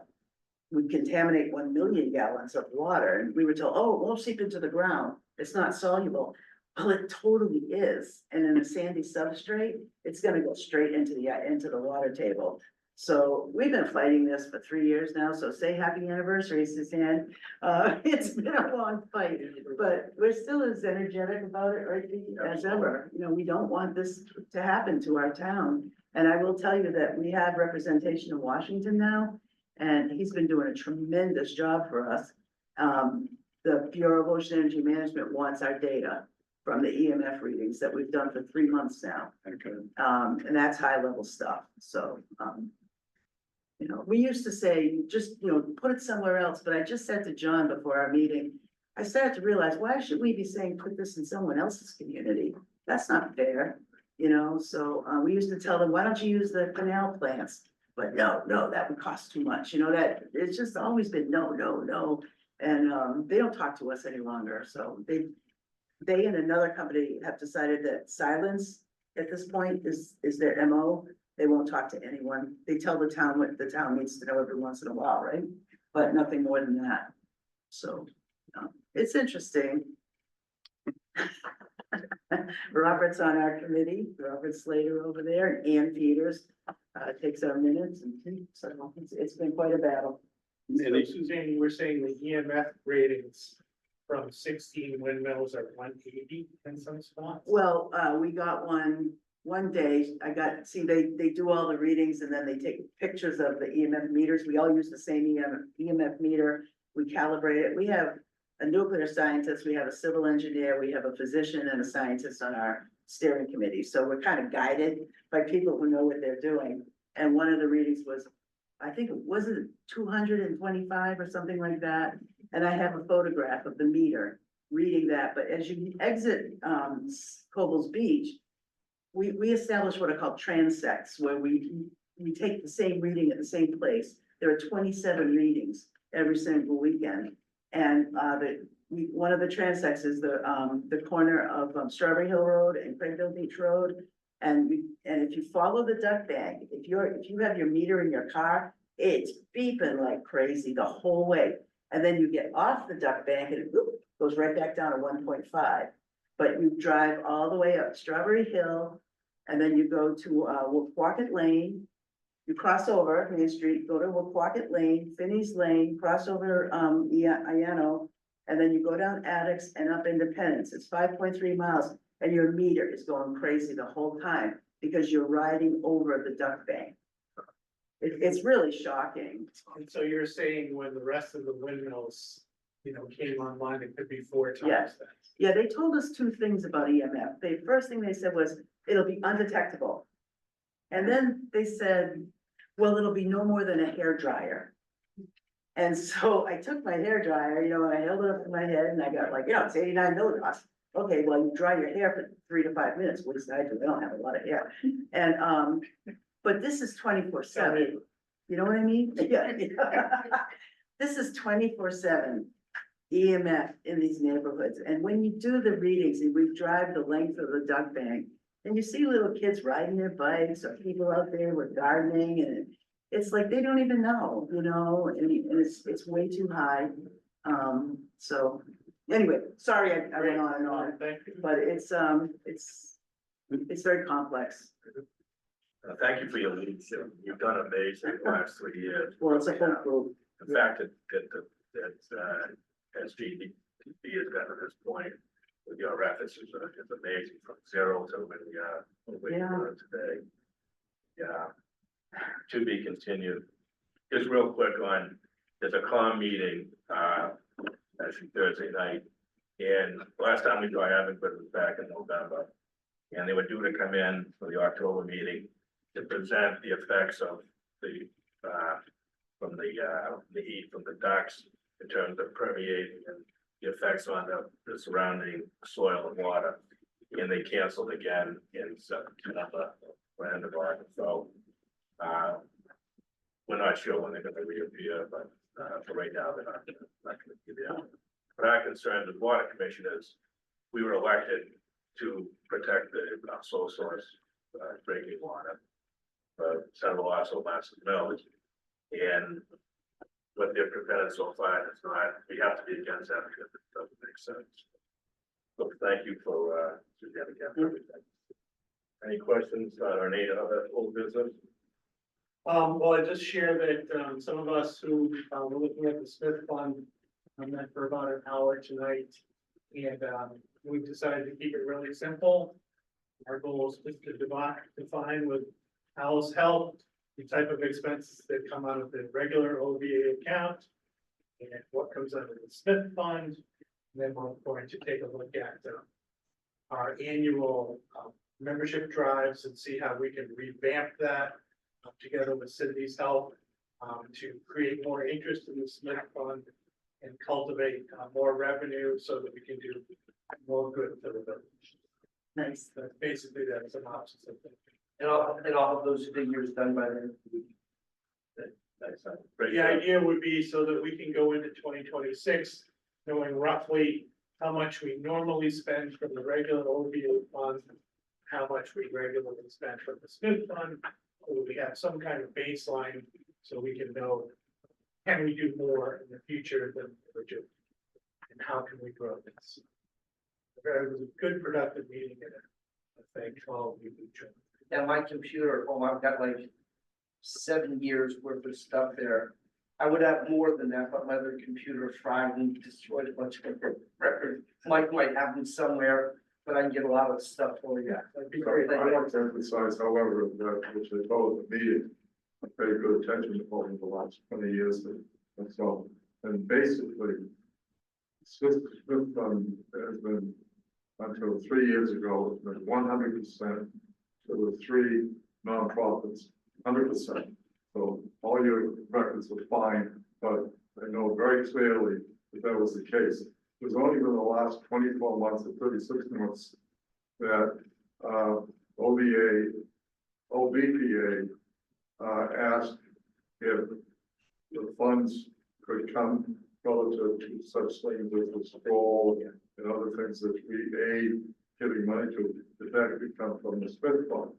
would contaminate 1 million gallons of water. And we were told, oh, it won't seep into the ground. It's not soluble. Well, it totally is. And in a sandy substrate, it's gonna go straight into the water table. So we've been fighting this for 3 years now. So say happy anniversary, Suzanne. It's been a long fight, but we're still as energetic about it, right, as ever. You know, we don't want this to happen to our town. And I will tell you that we have representation in Washington now, and he's been doing a tremendous job for us. The Bureau of Ocean Energy Management wants our data from the EMF readings that we've done for 3 months now. Okay. And that's high level stuff, so, you know, we used to say, just, you know, put it somewhere else, but I just said to John before our meeting, I started to realize, why should we be saying, put this in someone else's community? That's not fair, you know, so, we used to tell them, why don't you use the canal plants? But no, that would cost too much, you know, that, it's just always been no. And, they don't talk to us any longer, so they and another company have decided that silence at this point is their MO. They won't talk to anyone. They tell the town what the town needs to know every once in a while, right? But nothing more than that. So, it's interesting. Robert's on our committee, Robert Slater over there, and Ann Peters, takes our minutes, and so it's been quite a battle. So Suzanne, you were saying the EMF ratings from 16 windmills are 180 in some spots? Well, we got one day, they do all the readings and then they take pictures of the EMF meters. We all use the same EMF meter. We calibrate it. We have a nuclear scientist, we have a civil engineer, we have a physician and a scientist on our steering committee. So we're kind of guided by people who know what they're doing. And one of the readings was, I think it was 225 or something like that. And I have a photograph of the meter reading that, but as you exit Coble's Beach, we establish what are called transects, where we take the same reading at the same place. There are 27 readings every single weekend. And one of the transects is the corner of Strawberry Hill Road and Craigville Beach Road. And if you follow the duck bank, if you have your meter in your car, it's beeping like crazy the whole way. And then you get off the duck bank and it goes right back down to 1.5. But you drive all the way up Strawberry Hill, and then you go to Woquacket Lane. You cross over Main Street, go to Woquacket Lane, Finney's Lane, cross over Iano, and then you go down Addicts and up Independence. It's 5.3 miles, and your meter is going crazy the whole time because you're riding over the duck bank. It's really shocking. And so you're saying when the rest of the windmills, you know, came online, it could be 4 times Yes. that. Yeah, they told us 2 things about EMF. The first thing they said was, it'll be undetectable. And then they said, well, it'll be no more than a hair dryer. And so I took my hair dryer, you know, and I held it up to my head and I got like, you know, it's 89 milliwatts. Okay, well, you dry your hair for 3 to 5 minutes, at least I do. I don't have a lot of hair. And, but this is 24/7. You know what I mean? Yeah. This is 24/7 EMF in these neighborhoods. And when you do the readings and we drive the length of the duck bank, and you see little kids riding their bikes or people out there with gardening, and it's like they don't even know, you know, and it's way too high. So anyway, sorry, I went on and on, Thank you. but it's very complex. Thank you for your leadership. You've done amazing the last 3 years. Well, it's a whole group. The fact that SGDP has gotten to this point with your efforts is amazing, from 0 to where we are today. Yeah, to be continued. Just real quick on, there's a COM meeting, actually Thursday night. And last time we saw Abingford was back in November. And they were due to come in for the October meeting to present the effects of the from the heat from the ducts in terms of permeating and the effects on the surrounding soil and water. And they canceled again in September, end of August, so, we're not sure when they're gonna reappear, but, for right now, they're not gonna give you out. But our concern with water commission is, we were elected to protect the sole source, drinking water. Several also massive mills, and what they've prevented so far is not, we have to be against that because it doesn't make sense. So thank you for, Suzanne, again, for everything. Any questions or any other old business? Well, I just share that, some of us who, were looking at the Smith Fund, met for about an hour tonight. And, we decided to keep it really simple. Our goal is just to define with Al's help, the type of expenses that come out of the regular OVA account. And what comes out of the Smith Fund. And then we're going to take a look at, our annual, membership drives and see how we can revamp that. Together with Cindy's help, to create more interest in the Smith Fund and cultivate more revenue so that we can do more good for the village. Nice. That's basically that's an option. And all of those figures done by them. Great. The idea would be so that we can go into 2026, knowing roughly how much we normally spend from the regular OVA fund, how much we regularly spend from the Smith Fund. So we have some kind of baseline, so we can know, can we do more in the future than we're doing? And how can we grow this? It was a good productive meeting, and I think all of you joined. And my computer, I've got like 7 years worth of stuff there. I would have more than that, but my other computer fried and destroyed a bunch of records. Mike might have them somewhere, but I can get a lot of stuff for you. That'd be great. I want to emphasize, however, that which they told at the meeting, I paid good attention to over the last 20 years and so, and basically, Smith Fund has been, until 3 years ago, it's been 100% to the 3 nonprofits, 100%. So all your records are fine, but I know very clearly that was the case. It was only within the last 24 months or 36 months that OVPA asked if the funds could come relative to such things as the sprawl and other things that we aid giving money to, that could come from the Smith Fund.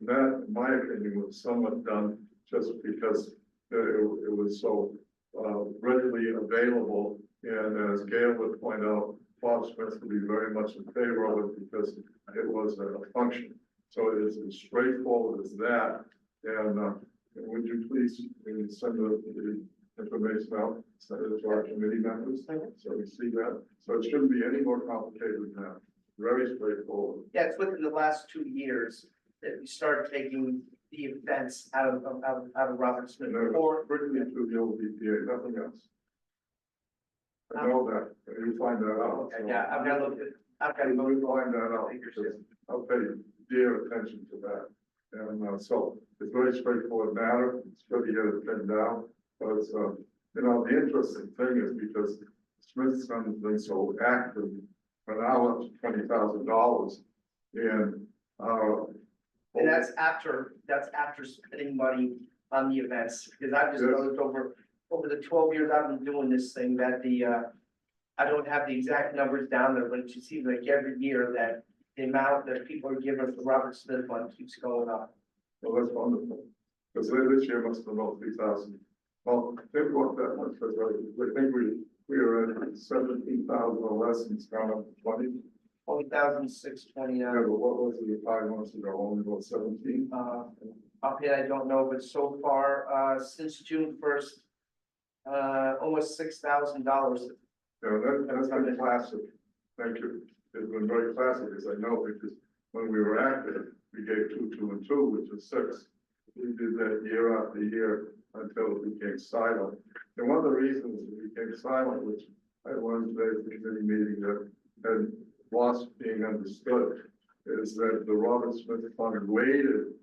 And that, in my opinion, was somewhat done just because it was so readily available. And as Gail would point out, Bob Smith would be very much in favor of it because it was a function. So it is as straightforward as that. And would you please send the information out, send it to our committee members, so we see that. So it shouldn't be any more complicated than that. Very straightforward. Yeah, it's within the last 2 years that we started taking the events out of Robert Smith. And Or strictly through the OVPA, nothing else. I know that, you find that out. okay, yeah, I've got to look at. I've got to You go. find that out, because I'll pay dear attention to that. And so it's very straightforward matter, it's good to get it pinned down, but it's, the interesting thing is because Smith's has been so active, for now up to $20,000 in, And that's after spending money on the events, because I've just Yes. noticed over the 12 years I've been doing this thing that I don't have the exact numbers down there, but it just seems like every year that the amount that people are giving us the Robert Smith Fund keeps going up. well, that's wonderful. Because this year must have been about 3,000. Well, it wasn't that much, because I think we were at 17,000 or less, and it's gone up to 20. 20,629. Yeah, but what was it 5 months ago? Only about 17? Offhand, I don't know, but so far, since June 1st, almost $6,000. Yeah, that's been classic. Thank you. It's been very classic, as I know, because when we were active, we gave 2, 2, and 2, which is 6. We did that year after year until it became silent. And one of the reasons it became silent, which I learned today at the committee meeting that had lost being understood, is that the Robert Smith Fund waited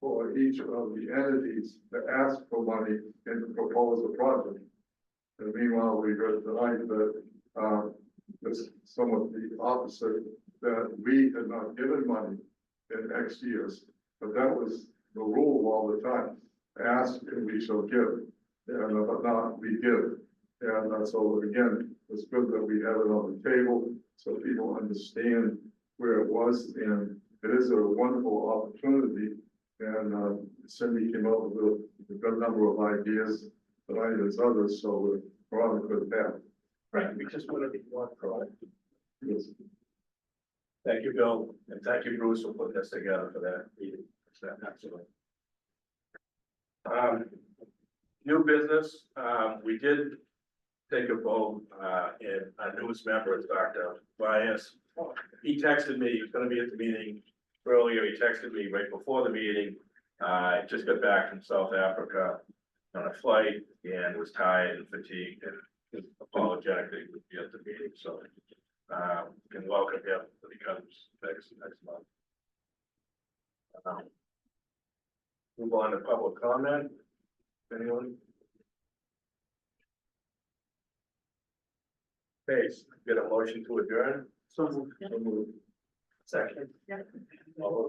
for each of the entities to ask for money and to propose a project. And meanwhile, we heard tonight that, it's somewhat the opposite, that we had not given money in X years. But that was the rule all the time, ask and we shall give, and but not we give. And so again, it's good that we have it on the table, so people understand where it was, and it is a wonderful opportunity. And Cindy came up with a good number of ideas, but I as others, so we're on a good path. Right, we just want to be one product. Yes. Thank you, Bill, and thank you, Bruce, for putting this together for that meeting. Absolutely. New business, we did take a vote, and a news member, Dr. Bias. He texted me, he was gonna be at the meeting earlier, he texted me right before the meeting. Just got back from South Africa on a flight and was tired and fatigued and was apologetic that he would be at the meeting, so. Can welcome him when he comes next month. Move on to public comment. Anyone? Okay, get a motion to adjourn. So Second. All those